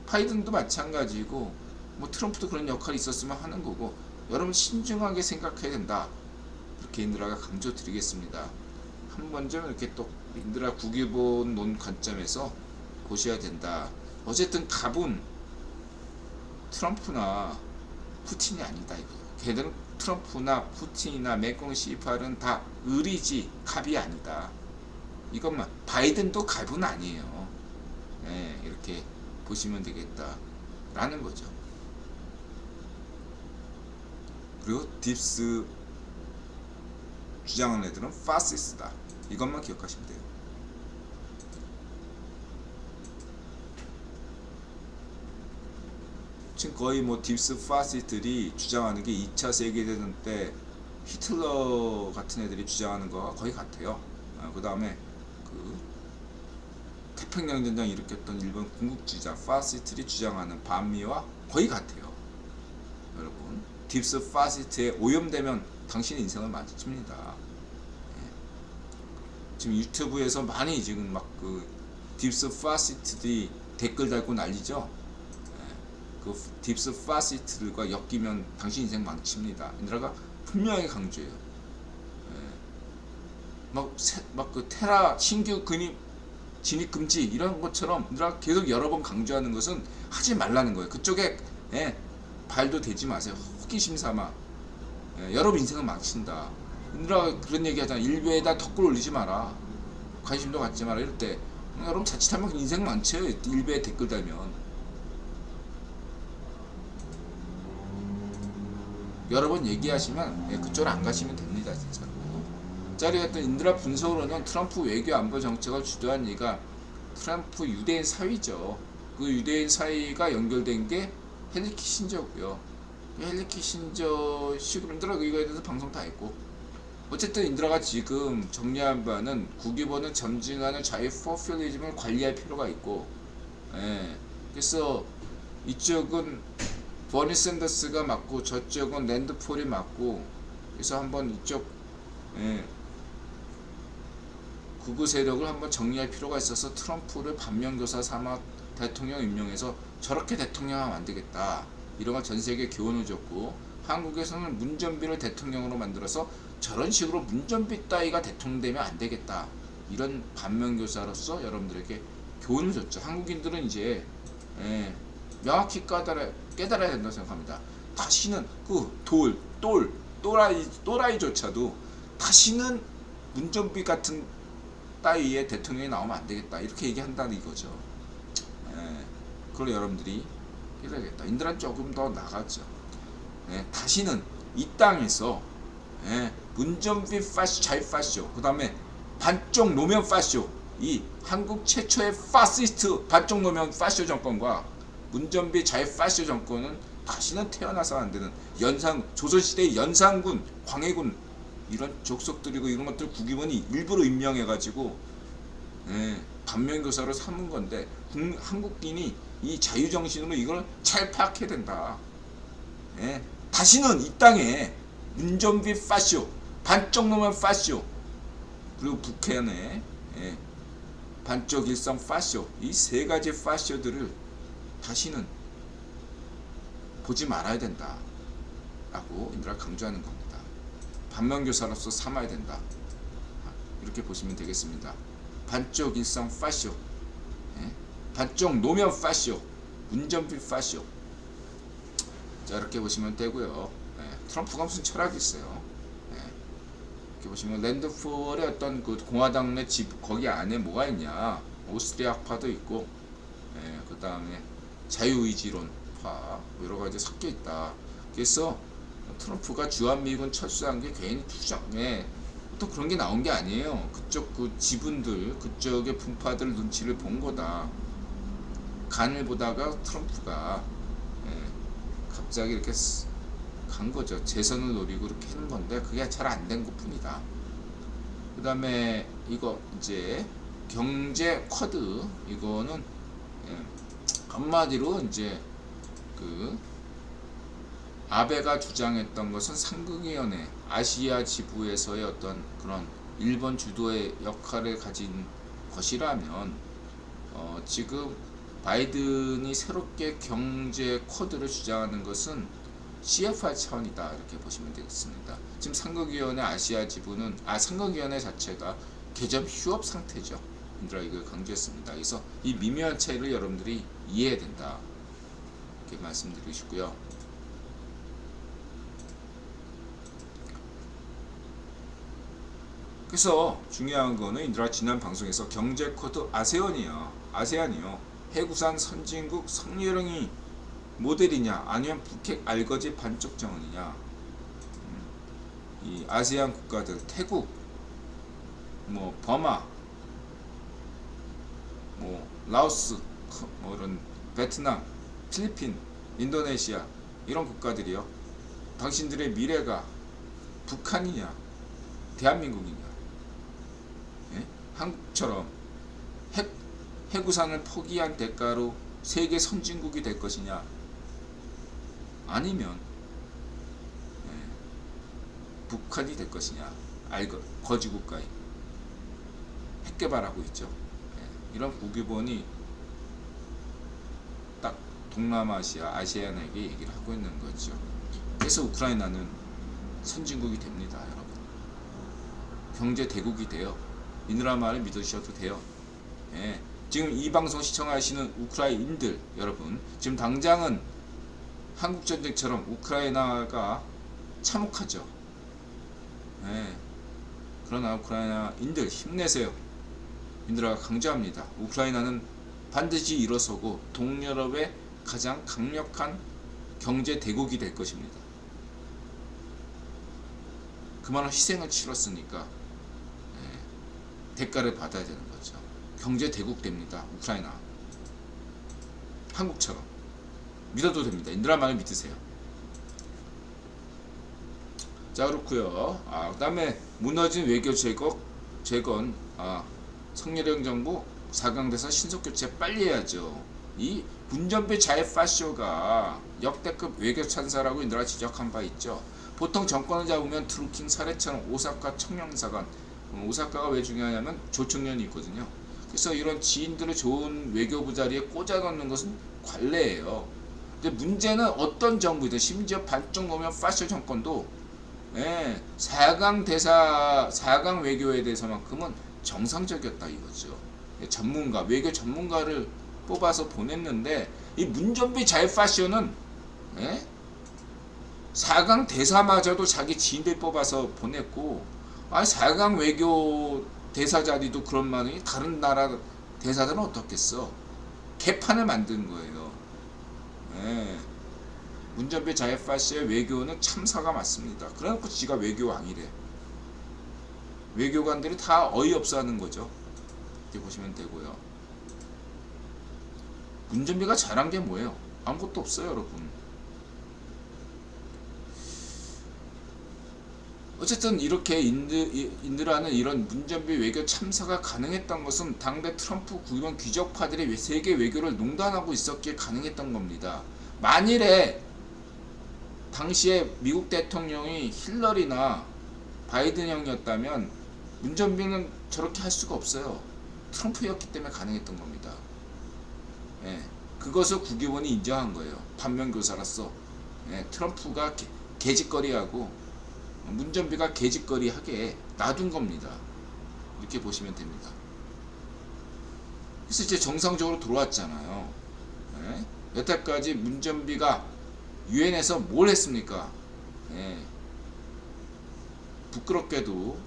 바이든도 마찬가지고 뭐 트럼프도 그런 역할이 있었으면 하는 거고 여러분 신중하게 생각해야 된다. 이렇게 인드라가 강조드리겠습니다. 한 번 좀 이렇게 또 인드라 국유본 논 관점에서 보셔야 된다. 어쨌든 갑은 트럼프나 푸틴이 아니다 이거. 걔들은 트럼프나 푸틴이나 맹꽁 C8은 다 을이지 갑이 아니다. 이것만 바이든도 갑은 아니에요. 예, 이렇게 보시면 되겠다라는 거죠. 그리고 딥스 주장하는 애들은 파시스트다. 이것만 기억하시면 돼요. 지금 거의 뭐 딥스 파시스트들이 주장하는 게 2차 세계대전 때 히틀러 같은 애들이 주장하는 거와 거의 같아요. 그 다음에 그 태평양 전쟁 일으켰던 일본 군국주의자 파시스트들이 주장하는 반미와 거의 같아요. 여러분, 딥스 파시스트에 오염되면 당신의 인생을 마칩니다. 지금 유튜브에서 많이 지금 막 그 딥스 파시스트들이 댓글 달고 난리죠. 그 딥스 파시스트들과 엮이면 당신 인생 망칩니다. 인드라가 분명히 강조해요. 막 그 테라 신규 진입 금지 이런 것처럼 인드라가 계속 여러 번 강조하는 것은 하지 말라는 거예요. 그쪽에 발도 대지 마세요. 호기심 삼아. 여러분 인생을 망친다. 인드라가 그런 얘기 하잖아. 일베에다 덧글 올리지 마라. 관심도 갖지 마라. 이럴 때 여러분 자칫하면 인생 망쳐요. 일베에 댓글 달면. 여러 번 얘기하시면 그쪽으로 안 가시면 됩니다. 진짜로. 짜리했던 인드라 분석으로는 트럼프 외교 안보 정책을 주도한 이가 트럼프 유대인 사위죠. 그 유대인 사위가 연결된 게 헨리 키신저고요. 헨리 키신저 식으로 인드라 이거에 대해서 방송 다 했고, 어쨌든 인드라가 지금 정리한 바는 국위보는 점증하는 자유 포퓰리즘을 관리할 필요가 있고, 그래서 이쪽은 버니 샌더스가 맞고 저쪽은 랜드폴이 맞고, 그래서 한번 이쪽 극우 세력을 한번 정리할 필요가 있어서 트럼프를 반면교사 삼아 대통령 임명해서 저렇게 대통령하면 안 되겠다. 이런 걸 전 세계에 교훈을 줬고, 한국에서는 문전비를 대통령으로 만들어서 저런 식으로 문전비 따위가 대통령 되면 안 되겠다. 이런 반면교사로서 여러분들에게 교훈을 줬죠. 한국인들은 이제 명확히 깨달아야 된다고 생각합니다. 다시는 그 또라이조차도 다시는 문전비 같은 따위의 대통령이 나오면 안 되겠다. 이렇게 얘기한다는 이거죠. 그걸 여러분들이 깨달아야겠다. 인드라는 조금 더 나갔죠. 다시는 이 땅에서 문전비 파쇼, 자유 파쇼, 그 다음에 반쪽 노면 파쇼, 이 한국 최초의 파시스트 반쪽 노면 파쇼 정권과 문전비 자유 파쇼 정권은 다시는 태어나서 안 되는 조선시대의 연산군, 광해군 이런 족속들이고 이런 것들 국임원이 일부러 임명해가지고 반면교사로 삼은 건데, 한국인이 이 자유정신으로 이걸 잘 파악해야 된다. 다시는 이 땅에 문전비 파쇼, 반쪽 노면 파쇼, 그리고 북한의 반쪽 일성 파쇼, 이 세 가지 파쇼들을 다시는 보지 말아야 된다 라고 인드라 강조하는 겁니다. 반면교사로서 삼아야 된다. 이렇게 보시면 되겠습니다. 반쪽 일성 파쇼, 반쪽 노면 파쇼, 문전비 파쇼. 자, 이렇게 보시면 되고요. 트럼프가 무슨 철학이 있어요. 이렇게 보시면 랜드폴의 어떤 그 공화당 내 집 거기 안에 뭐가 있냐? 오스트리아파도 있고, 그 다음에 자유의지론파 여러 가지 섞여 있다. 그래서 트럼프가 주한미군 철수한 게 괜히 또 그런 게 나온 게 아니에요. 그쪽 그 지분들, 그쪽의 분파들 눈치를 본 거다. 간을 보다가 트럼프가 갑자기 이렇게 간 거죠. 재선을 노리고 이렇게 하는 건데 그게 잘 안 된 것 뿐이다. 그 다음에 이거 이제 경제 쿼드, 이거는 한마디로 이제 그 아베가 주장했던 것은 상극위원회, 아시아 지부에서의 어떤 그런 일본 주도의 역할을 가진 것이라면, 지금 바이든이 새롭게 경제 코드를 주장하는 것은 CFR 차원이다, 이렇게 보시면 되겠습니다. 지금 상극위원회 아시아 지부는 상극위원회 자체가 개점 휴업 상태죠. 인드라 이걸 강조했습니다. 그래서 이 미묘한 차이를 여러분들이 이해해야 된다, 이렇게 말씀드리고 싶고요. 그래서 중요한 거는 인드라 지난 방송에서 경제 코드 아세안이요. 해구산 선진국 성렬형이 모델이냐 아니면 북핵 알거지 반쪽 정원이냐. 이 아세안 국가들 태국, 뭐 버마, 뭐 라오스, 뭐 이런 베트남, 필리핀, 인도네시아 이런 국가들이요. 당신들의 미래가 북한이냐 대한민국이냐. 예? 한국처럼 해구산을 포기한 대가로 세계 선진국이 될 것이냐 아니면 북한이 될 것이냐. 거지국가에 핵 개발하고 있죠. 이런 국유본이 딱 동남아시아, 아시안에게 얘기를 하고 있는 거죠. 그래서 우크라이나는 선진국이 됩니다, 여러분. 경제 대국이 돼요. 이누라 말을 믿으셔도 돼요. 지금 이 방송 시청하시는 우크라이나인들 여러분, 지금 당장은 한국 전쟁처럼 우크라이나가 참혹하죠. 그러나 우크라이나인들 힘내세요. 인드라가 강조합니다. 우크라이나는 반드시 일어서고 동유럽의 가장 강력한 경제 대국이 될 것입니다. 그만한 희생을 치렀으니까 대가를 받아야 되는 거죠. 경제 대국 됩니다. 우크라이나. 한국처럼 믿어도 됩니다. 인드라 말을 믿으세요. 자, 그렇고요. 그 다음에 무너진 외교 재건, 성렬형 정부 4강 대선 신속 교체 빨리 해야죠. 이 문전비 자해 파쇼가 역대급 외교 찬사라고 인드라 지적한 바 있죠. 보통 정권을 잡으면 트루킹 사례처럼 오사카 청령사관, 오사카가 왜 중요하냐면 조총련이 있거든요. 그래서 이런 지인들을 좋은 외교부 자리에 꽂아 넣는 것은 관례예요. 근데 문제는 어떤 정부든 심지어 반쪽 노면 파쇼 정권도 4강 외교에 대해서만큼은 정상적이었다 이거죠. 전문가, 외교 전문가를 뽑아서 보냈는데 이 문전비 자유 파쇼는 4강 대사마저도 자기 지인들 뽑아서 보냈고, 4강 외교 대사 자리도 그런 많으니 다른 나라 대사들은 어떻겠어? 개판을 만든 거예요. 문전비 자유 파쇼의 외교는 참사가 맞습니다. 그래놓고 지가 외교왕이래. 외교관들이 다 어이없어 하는 거죠. 이렇게 보시면 되고요. 문전비가 잘한 게 뭐예요? 아무것도 없어요, 여러분. 어쨌든 이렇게 인드라는 이런 문전비 외교 참사가 가능했던 것은 당대 트럼프 구현 귀족파들이 세계 외교를 농단하고 있었기에 가능했던 겁니다. 만일에 당시에 미국 대통령이 힐러리나 바이든 형이었다면 문전비는 저렇게 할 수가 없어요. 트럼프였기 때문에 가능했던 겁니다. 그것을 국유본이 인정한 거예요. 반면교사로서. 트럼프가 개짓거리하고 문전비가 개짓거리하게 놔둔 겁니다. 이렇게 보시면 됩니다. 그래서 이제 정상적으로 들어왔잖아요. 여태까지 문전비가 유엔에서 뭘 했습니까? 부끄럽게도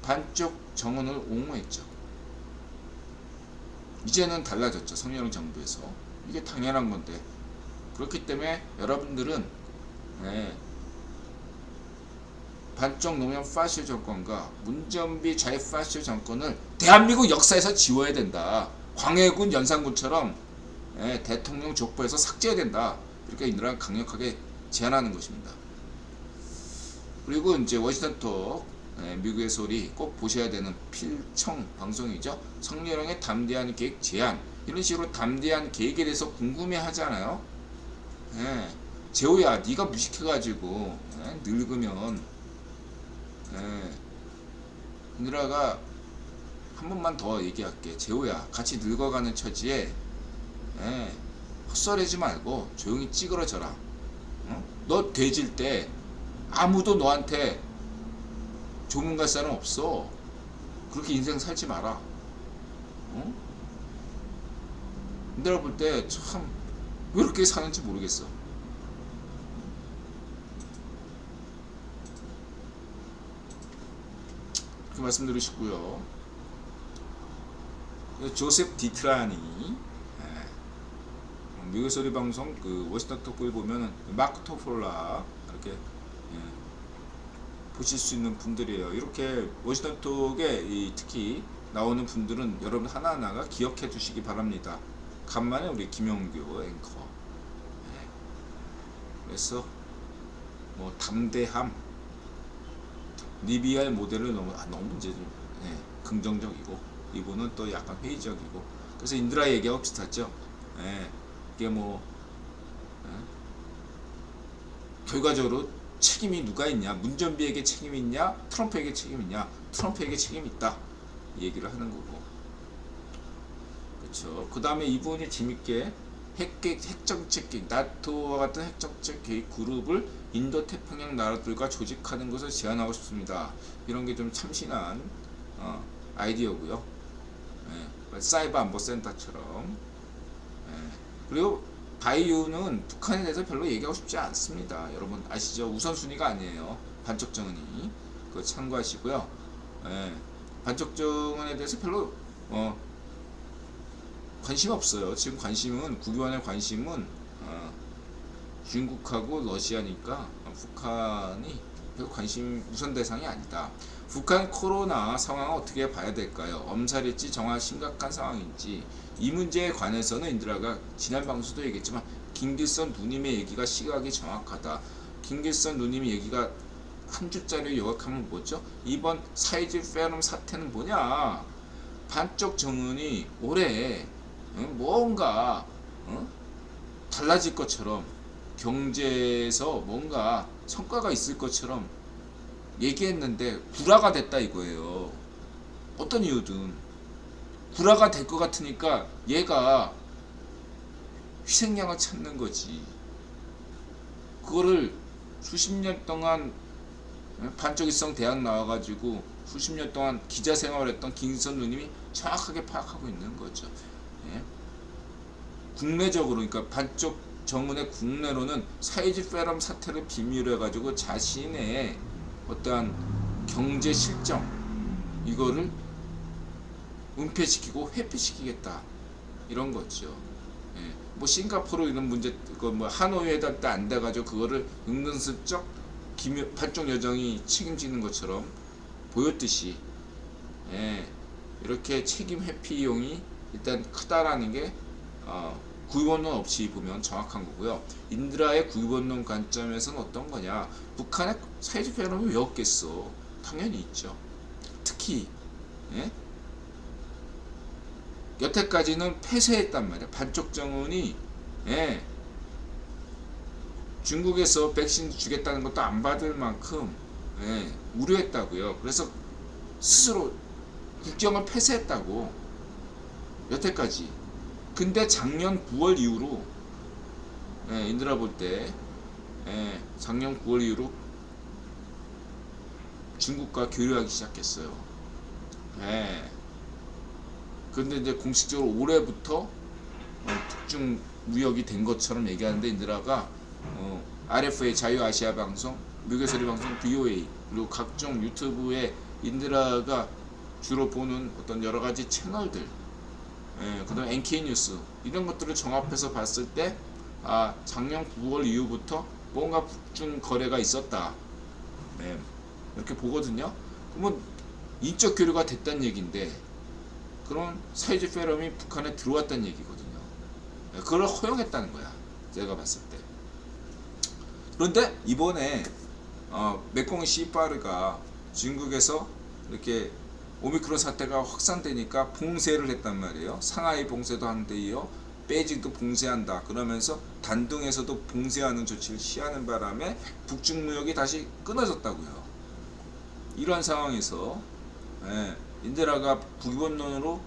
반쪽 정원을 옹호했죠. 이제는 달라졌죠. 성렬형 정부에서. 이게 당연한 건데. 그렇기 때문에 여러분들은 반쪽 노면 파쇼 정권과 문전비 자유 파쇼 정권을 대한민국 역사에서 지워야 된다. 광해군 연산군처럼 대통령 족보에서 삭제해야 된다. 이렇게 인드라가 강력하게 제안하는 것입니다. 그리고 이제 워싱턴톡, 미국의 소리 꼭 보셔야 되는 필청 방송이죠. 성렬형의 담대한 계획 제안, 이런 식으로 담대한 계획에 대해서 궁금해 하잖아요. 재호야, 네가 무식해가지고 늙으면 인드라가 한 번만 더 얘기할게. 재호야, 같이 늙어가는 처지에 헛소리하지 말고 조용히 찌그러져라. 너 돼질 때 아무도 너한테 조문갈 사람 없어. 그렇게 인생 살지 마라. 인드라 볼 때 참 왜 이렇게 사는지 모르겠어. 이렇게 말씀드리시고요. 조셉 디트라니, 미국 소리 방송 그 워싱턴 토크를 보면은 마크 토폴라 이렇게 보실 수 있는 분들이에요. 이렇게 워싱턴 톡에 특히 나오는 분들은 여러분 하나하나가 기억해 두시기 바랍니다. 간만에 우리 김영규 앵커. 그래서 뭐 담대함, 리비알 모델을 너무 이제 좀 긍정적이고, 이분은 또 약간 회의적이고, 그래서 인드라 얘기하고 비슷하죠. 이게 뭐 결과적으로 책임이 누가 있냐, 문전비에게 책임이 있냐, 트럼프에게 책임이 있냐, 트럼프에게 책임이 있다, 이 얘기를 하는 거고. 그렇죠. 그 다음에 이분이 재밌게 핵정책 계획, 나토와 같은 핵정책 계획 그룹을 인도 태평양 나라들과 조직하는 것을 제안하고 싶습니다. 이런 게 좀 참신한 아이디어고요. 사이버 안보센터처럼. 그리고 바이유는 북한에 대해서 별로 얘기하고 싶지 않습니다. 여러분 아시죠? 우선순위가 아니에요. 반쪽정은이. 그거 참고하시고요. 반쪽정은에 대해서 별로 관심 없어요. 지금 관심은, 국유원의 관심은 중국하고 러시아니까 북한이 별 관심 우선 대상이 아니다. 북한 코로나 상황을 어떻게 봐야 될까요? 엄살일지 정말 심각한 상황인지, 이 문제에 관해서는 인드라가 지난 방송도 얘기했지만 김길선 누님의 얘기가 시각이 정확하다. 김길선 누님의 얘기가 한 줄짜리 요약하면 뭐죠? 이번 사이즈 페럼 사태는 뭐냐? 반쪽 정은이 올해 뭔가 달라질 것처럼, 경제에서 뭔가 성과가 있을 것처럼 얘기했는데 불화가 됐다 이거예요. 어떤 이유든 불화가 될 것 같으니까 얘가 희생양을 찾는 거지. 그거를 수십 년 동안 반쪽일성 대학 나와가지고 수십 년 동안 기자 생활했던 김선 누님이 정확하게 파악하고 있는 거죠. 국내적으로, 그러니까 반쪽 정은의 국내로는 사이즈 페럼 사태를 비밀로 해가지고 자신의 어떠한 경제 실정 이거를 은폐시키고 회피시키겠다, 이런 거죠. 뭐 싱가포르 이런 문제, 그 뭐 하노이 회담 때 안 돼가지고 그거를 은근슬쩍 반쪽 여정이 책임지는 것처럼 보였듯이, 이렇게 책임 회피용이 일단 크다라는 게 구입원론 없이 보면 정확한 거고요. 인드라의 구입원론 관점에서는 어떤 거냐? 북한의 사회적 페럼이 왜 없겠어? 당연히 있죠. 특히 여태까지는 폐쇄했단 말이야. 반쪽 정은이 중국에서 백신 주겠다는 것도 안 받을 만큼 우려했다고요. 그래서 스스로 국경을 폐쇄했다고, 여태까지. 근데 작년 9월 이후로 인드라 볼 때 작년 9월 이후로 중국과 교류하기 시작했어요. 근데 이제 공식적으로 올해부터 북중 무역이 된 것처럼 얘기하는데, 인드라가 RFA 자유아시아 방송, 미국의 소리 방송, BOA, 그리고 각종 유튜브에 인드라가 주로 보는 어떤 여러 가지 채널들, 그다음 NK뉴스 이런 것들을 종합해서 봤을 때 작년 9월 이후부터 뭔가 북중 거래가 있었다, 이렇게 보거든요. 그러면 인적 교류가 됐다는 얘기인데, 그런 사이즈 페럼이 북한에 들어왔다는 얘기거든요. 그걸 허용했다는 거야, 제가 봤을 때. 그런데 이번에 메콩 시파르가 중국에서 이렇게 오미크론 사태가 확산되니까 봉쇄를 했단 말이에요. 상하이 봉쇄도 하는데 이어 베이징도 봉쇄한다. 그러면서 단둥에서도 봉쇄하는 조치를 취하는 바람에 북중 무역이 다시 끊어졌다고요. 이러한 상황에서 인드라가 북이원론으로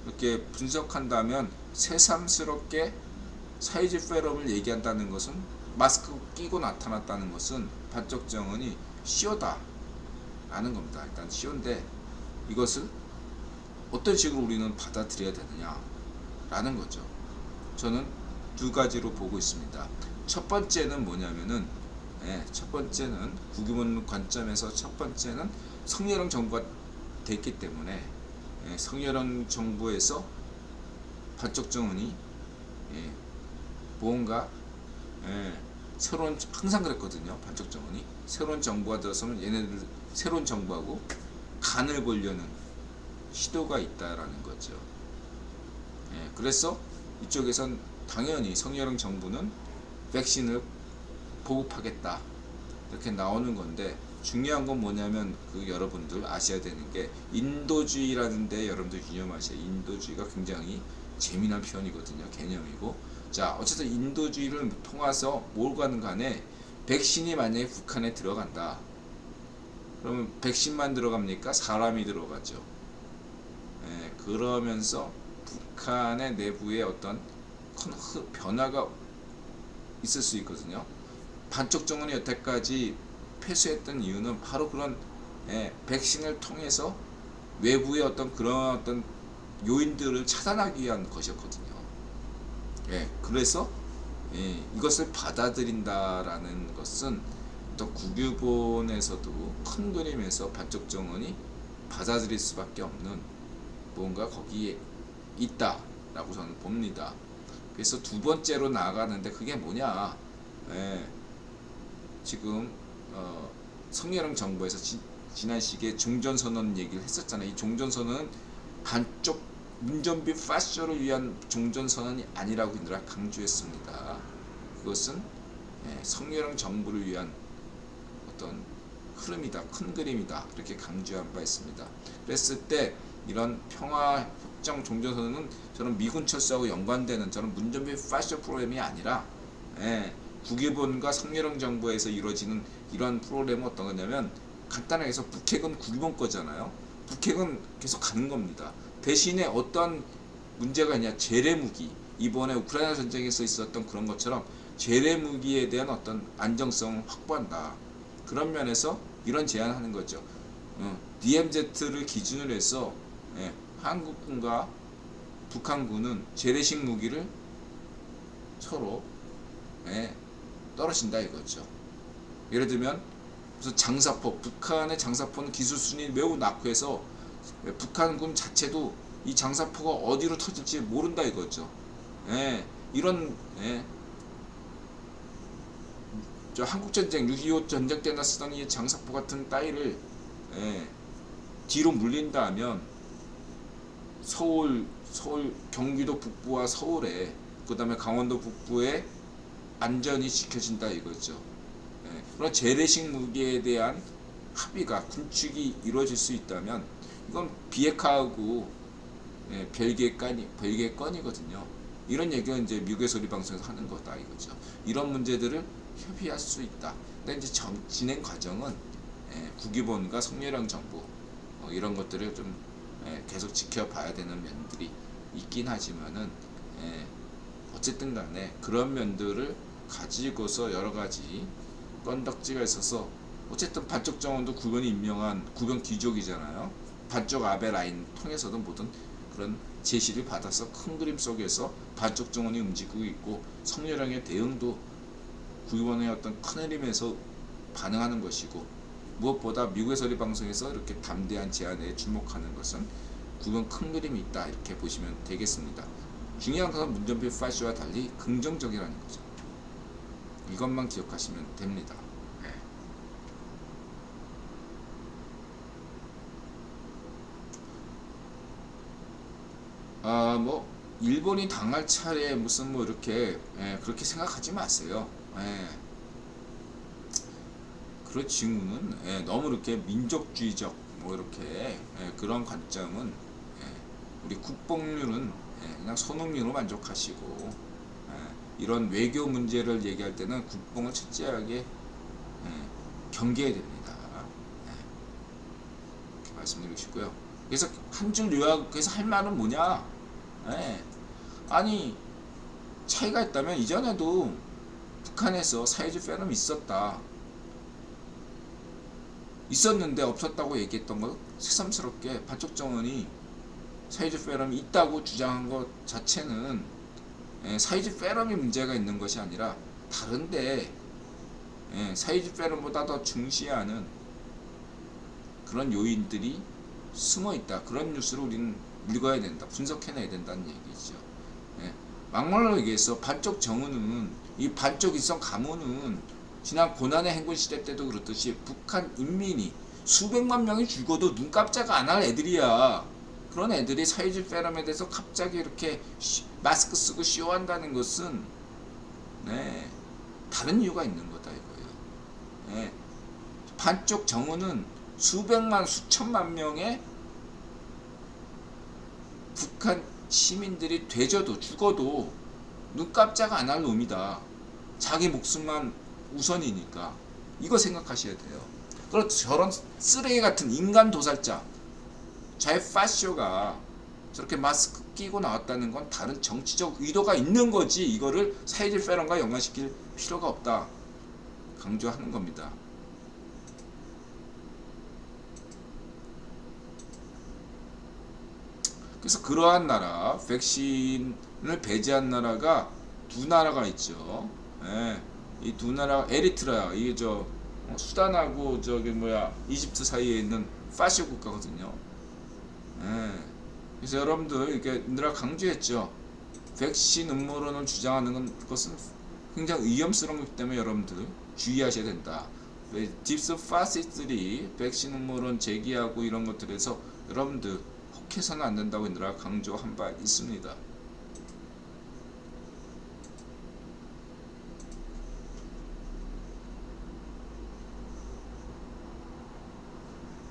이렇게 분석한다면 새삼스럽게 사이즈 페럼을 얘기한다는 것은, 마스크 끼고 나타났다는 것은 반쪽 정은이 쇼다 라는 겁니다. 일단 쇼인데, 이것을 어떤 식으로 우리는 받아들여야 되느냐 라는 거죠. 저는 두 가지로 보고 있습니다. 첫 번째는 뭐냐면은, 첫 번째는 국유원 관점에서 첫 번째는 성렬형 정부가 됐기 때문에 성렬형 정부에서 반쪽정원이 뭔가 새로운, 항상 그랬거든요. 반쪽정원이 새로운 정부가 들어서면 얘네들 새로운 정부하고 간을 보려는 시도가 있다라는 거죠. 그래서 이쪽에선 당연히 성렬형 정부는 백신을 보급하겠다 이렇게 나오는 건데, 중요한 건 뭐냐면 여러분들 아셔야 되는 게 인도주의라는데 여러분들 유념하셔야, 인도주의가 굉장히 재미난 표현이거든요. 개념이고. 자, 어쨌든 인도주의를 통해서 뭘 가는 간에 백신이 만약에 북한에 들어간다. 그러면 백신만 들어갑니까? 사람이 들어가죠. 그러면서 북한의 내부에 어떤 큰 변화가 있을 수 있거든요. 반쪽정원이 여태까지 패소했던 이유는 바로 그런 백신을 통해서 외부의 그런 어떤 요인들을 차단하기 위한 것이었거든요. 그래서 이것을 받아들인다라는 것은 또 국유본에서도 큰 그림에서 반쪽정원이 받아들일 수밖에 없는 뭔가 거기에 있다라고 저는 봅니다. 그래서 두 번째로 나아가는데 그게 뭐냐? 지금 성렬형 정부에서 지난 시기에 종전선언 얘기를 했었잖아요. 이 종전선언은 반쪽 문전비 파쇼를 위한 종전선언이 아니라고 늘 강조했습니다. 그것은 성렬형 정부를 위한 어떤 흐름이다, 큰 그림이다, 그렇게 강조한 바 있습니다. 그랬을 때 이런 평화협정 종전선언은 저는 미군 철수하고 연관되는 저는 문전비 파쇼 프로그램이 아니라 국유본과 성렬형 정부에서 이루어지는 이러한 프로그램은 어떤 거냐면, 간단하게 해서 북핵은 국유본 거잖아요. 북핵은 계속 가는 겁니다. 대신에 어떤 문제가 있냐, 재래무기, 이번에 우크라이나 전쟁에서 있었던 그런 것처럼 재래무기에 대한 어떤 안정성을 확보한다. 그런 면에서 이런 제안을 하는 거죠. DMZ를 기준으로 해서 한국군과 북한군은 재래식 무기를 서로 떨어진다 이거죠. 예를 들면 무슨 장사포, 북한의 장사포는 기술 수준이 매우 낮고 해서 북한군 자체도 이 장사포가 어디로 터질지 모른다 이거죠. 이런 저 한국전쟁 6.25 전쟁 때나 쓰던 이 장사포 같은 따위를 뒤로 물린다 하면 서울 경기도 북부와 서울에, 그 다음에 강원도 북부에 안전이 지켜진다 이거죠. 그런 재래식 무기에 대한 합의가, 군축이 이루어질 수 있다면 이건 비핵화하고 별개의 건이거든요. 이런 얘기는 이제 미국의 소리 방송에서 하는 거다 이거죠. 이런 문제들을 협의할 수 있다. 근데 이제 진행 과정은 국유본과 성렬형 정부 이런 것들을 좀 계속 지켜봐야 되는 면들이 있긴 하지만은 어쨌든 간에 그런 면들을 가지고서 여러 가지 건덕지가 있어서, 어쨌든 반쪽 정원도 구변이 임명한 구변 귀족이잖아요. 반쪽 아베 라인 통해서도 모든 그런 제시를 받아서 큰 그림 속에서 반쪽 정원이 움직이고 있고, 성렬형의 대응도 구변의 어떤 큰 그림에서 반응하는 것이고, 무엇보다 미국의 소리 방송에서 이렇게 담대한 제안에 주목하는 것은 구변 큰 그림이 있다 이렇게 보시면 되겠습니다. 중요한 것은 문전비 파쇼와 달리 긍정적이라는 거죠. 이것만 기억하시면 됩니다. 뭐 일본이 당할 차례에 무슨 뭐 이렇게 그렇게 생각하지 마세요. 그런 징후는 너무 이렇게 민족주의적 뭐 이렇게 그런 관점은 우리 국뽕류는 그냥 손흥민으로 만족하시고, 이런 외교 문제를 얘기할 때는 국뽕을 철저하게 경계해야 됩니다. 이렇게 말씀드리고 싶고요. 그래서 한 줄 요약해서 할 말은 뭐냐? 아니 차이가 있다면 이전에도 북한에서 사회주의 패럼이 있었는데 없었다고 얘기했던 것, 새삼스럽게 반쪽 정원이 사회주의 패럼이 있다고 주장한 것 자체는 사회주의 패럼이 문제가 있는 것이 아니라 다른데 사회주의 패럼보다 더 중시하는 그런 요인들이 숨어 있다. 그런 뉴스를 우리는 읽어야 된다. 분석해내야 된다는 얘기죠. 예. 막말로 얘기해서 반쪽 정우는 이 반쪽 일성 가문은 지난 고난의 행군 시대 때도 그렇듯이 북한 인민이 수백만 명이 죽어도 눈 깜짝 안 할 애들이야. 그런 애들이 사회주의 페럼에 대해서 갑자기 이렇게 마스크 쓰고 쇼한다는 것은 네, 다른 이유가 있는 거다 이거예요. 네. 반쪽 정우는 수백만 수천만 명의 북한 시민들이 되져도 죽어도 눈 깜짝 안 할 놈이다. 자기 목숨만 우선이니까 이거 생각하셔야 돼요. 그리고 저런 쓰레기 같은 인간 도살자 자의 파쇼가 저렇게 마스크 끼고 나왔다는 건 다른 정치적 의도가 있는 거지 이거를 사회주의 페럼과 연관시킬 필요가 없다 강조하는 겁니다. 그래서 그러한 나라, 백신을 배제한 나라가 두 나라가 있죠. 예, 이 두 나라, 에리트라, 이게 수단하고 이집트 사이에 있는 파시 국가거든요. 예, 그래서 여러분들 이렇게 늘 강조했죠. 백신 음모론을 주장하는 것은 굉장히 위험스러운 것이기 때문에 여러분들 주의하셔야 된다. 딥스 파시스트들이 백신 음모론 제기하고 이런 것들에서 여러분들 혹해서는 안 된다고 늘 강조한 바 있습니다.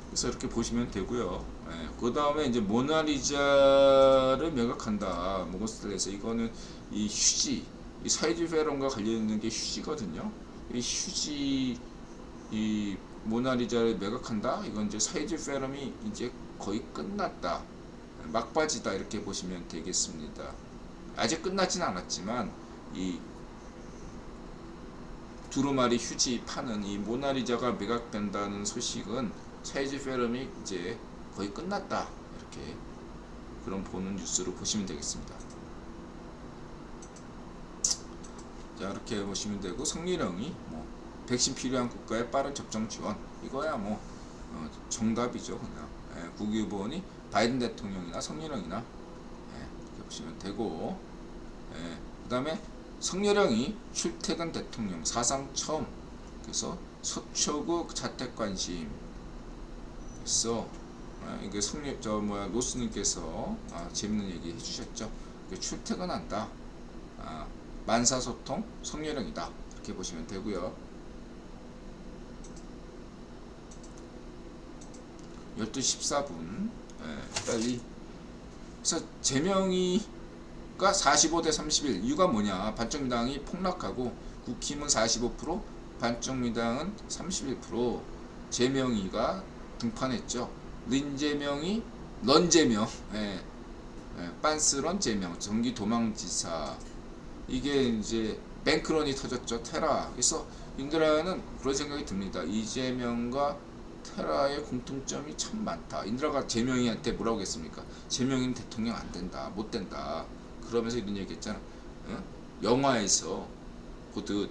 그래서 이렇게 보시면 되고요. 예, 그 다음에 이제 모나리자를 매각한다. 모고스텔에서 이거는 이 휴지, 이 사회주의 페럼과 관련 있는 게 휴지거든요. 이 휴지, 이 모나리자를 매각한다. 이건 이제 사회주의 페럼이 이제 거의 끝났다. 막바지다 이렇게 보시면 되겠습니다. 아직 끝나진 않았지만 이 두루마리 휴지 파는 이 모나리자가 매각된다는 소식은 사회주의 페럼이 이제 거의 끝났다 이렇게 그런 보는 뉴스로 보시면 되겠습니다. 자 이렇게 보시면 되고 성리령이 백신 필요한 국가에 빠른 접종 지원 이거야 정답이죠. 그냥 국유보원이 바이든 대통령이나 성리령이나 이렇게 보시면 되고 그 다음에 성리령이 출퇴근 대통령 사상 처음 그래서 서초구 자택관심 그래서 이게 노스님께서 재밌는 얘기 해주셨죠. 출퇴근한다. 만사소통 성리령이다 이렇게 보시면 되고요. 12시 14분 빨리 그래서 제명이가 45대 31 이유가 뭐냐 반쪽미당이 폭락하고 국힘은 45% 반쪽미당은 31% 제명이가 등판했죠. 런제명 빤스런 제명 전기도망지사 이게 이제 뱅크런이 터졌죠. 테라. 그래서 인드라는 그런 생각이 듭니다. 이재명과 테라의 공통점이 참 많다. 인드라가 제명이한테 뭐라고 했습니까? 제명이는 대통령 안 된다. 못 된다. 그러면서 이런 얘기 했잖아. 영화에서 보듯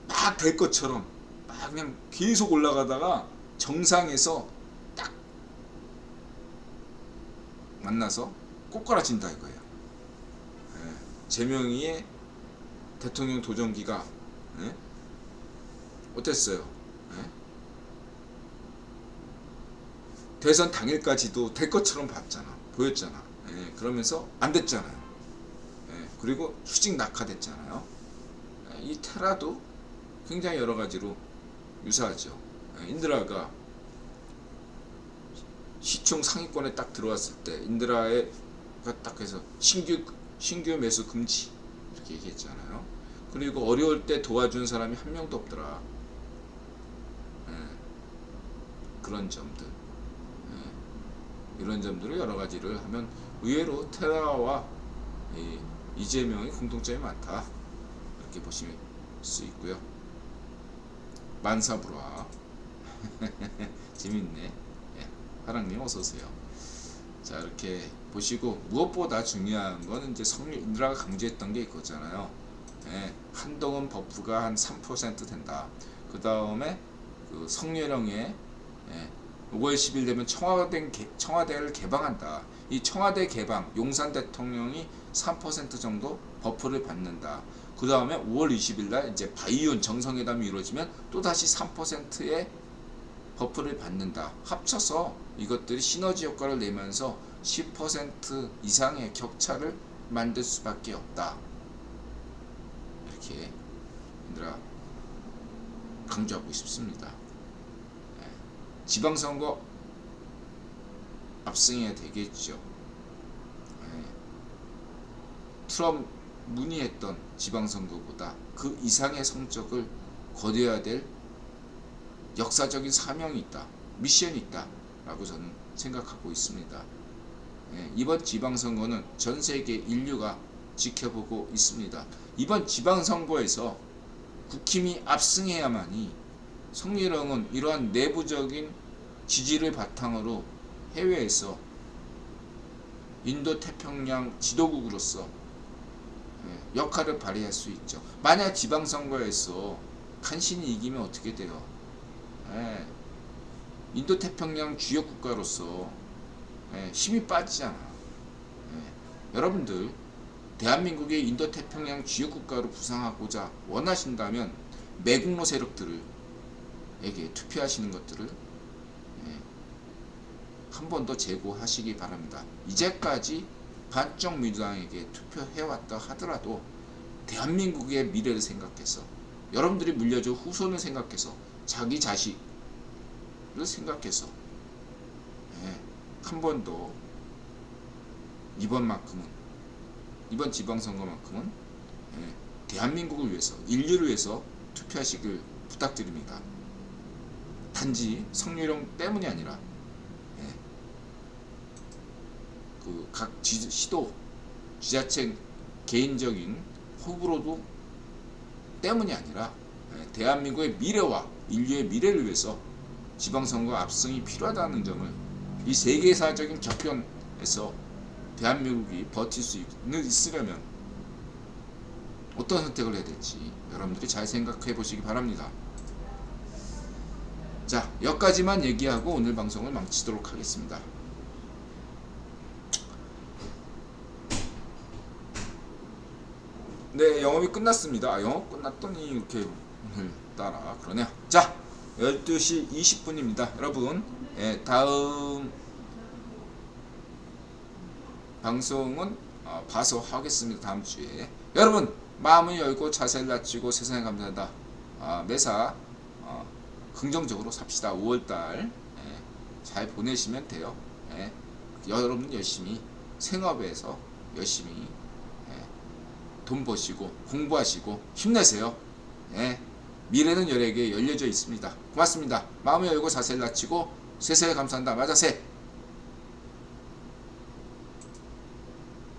막 될 것처럼 막 그냥 계속 올라가다가 정상에서 딱 만나서 꼬꾸라진다 이거예요. 제명이의 대통령 도전기가 어땠어요? 대선 당일까지도 될 것처럼 보였잖아. 그러면서 안 됐잖아요. 그리고 수직 낙하됐잖아요. 이 테라도 굉장히 여러 가지로 유사하죠. 인드라가 시총 상위권에 딱 들어왔을 때 인드라가 딱 해서 신규 매수 금지 이렇게 얘기했잖아요. 그리고 어려울 때 도와준 사람이 한 명도 없더라. 그런 점들 이런 점들을 여러 가지를 하면 의외로 테라와 이재명의 공통점이 많다 이렇게 보실 수 있고요. 만사불화 재밌네. 화랑님 어서오세요. 자 이렇게 보시고 무엇보다 중요한 거는 이제 인드라가 강조했던 게 있잖아요. 한동훈 버프가 한 3% 된다. 그 다음에 그 성렬형의 5월 10일 되면 청와대를 개방한다. 이 청와대 개방, 용산 대통령이 3% 정도 버프를 받는다. 그 다음에 5월 20일 날 이제 바이온 정상회담이 이루어지면 또다시 3%의 버프를 받는다. 합쳐서 이것들이 시너지 효과를 내면서 10% 이상의 격차를 만들 수밖에 없다. 이렇게 얘들아 강조하고 싶습니다. 지방선거 압승해야 되겠죠. 트럼프 문의했던 지방선거보다 그 이상의 성적을 거둬야 될 역사적인 사명이 있다. 미션이 있다. 라고 저는 생각하고 있습니다. 이번 지방선거는 전 세계 인류가 지켜보고 있습니다. 이번 지방선거에서 국힘이 압승해야만이 성렬형은 이러한 내부적인 지지를 바탕으로 해외에서 인도태평양 지도국으로서 역할을 발휘할 수 있죠. 만약 지방선거에서 간신히 이기면 어떻게 돼요? 인도태평양 주요 국가로서 힘이 빠지잖아. 여러분들 대한민국의 인도태평양 주요 국가로 부상하고자 원하신다면 매국노 세력들에게 투표하시는 것들을 한 번 더 재고하시기 바랍니다. 이제까지 반쪽 민주당에게 투표해왔다 하더라도 대한민국의 미래를 생각해서, 여러분들이 물려줄 후손을 생각해서, 자기 자식을 생각해서 한 번 더 이번 지방선거만큼은 대한민국을 위해서, 인류를 위해서 투표하시길 부탁드립니다. 단지 성렬형 때문이 아니라 그 각 시도 지자체 개인적인 호불호도 때문이 아니라 대한민국의 미래와 인류의 미래를 위해서 지방선거 압승이 필요하다는 점을, 이 세계사적인 격변에서 대한민국이 버틸 수 있으려면 어떤 선택을 해야 될지 여러분들이 잘 생각해 보시기 바랍니다. 자, 여기까지만 얘기하고 오늘 방송을 마치도록 하겠습니다. 네, 영업이 끝났습니다. 영업 끝났더니 이렇게 오늘따라 그러네요. 자, 12시 20분입니다. 여러분, 다음 방송은 봐서 하겠습니다. 다음 주에. 여러분, 마음을 열고 자세를 낮추고 세상에 감사하다. 매사 긍정적으로 삽시다. 5월달 잘 보내시면 돼요. 여러분 열심히 생업에서 열심히 돈 버시고 공부하시고 힘내세요. 미래는 여러에게 열려져 있습니다. 고맙습니다. 마음을 열고 자세를 낮추고 세상에 감사한다. 맞아세.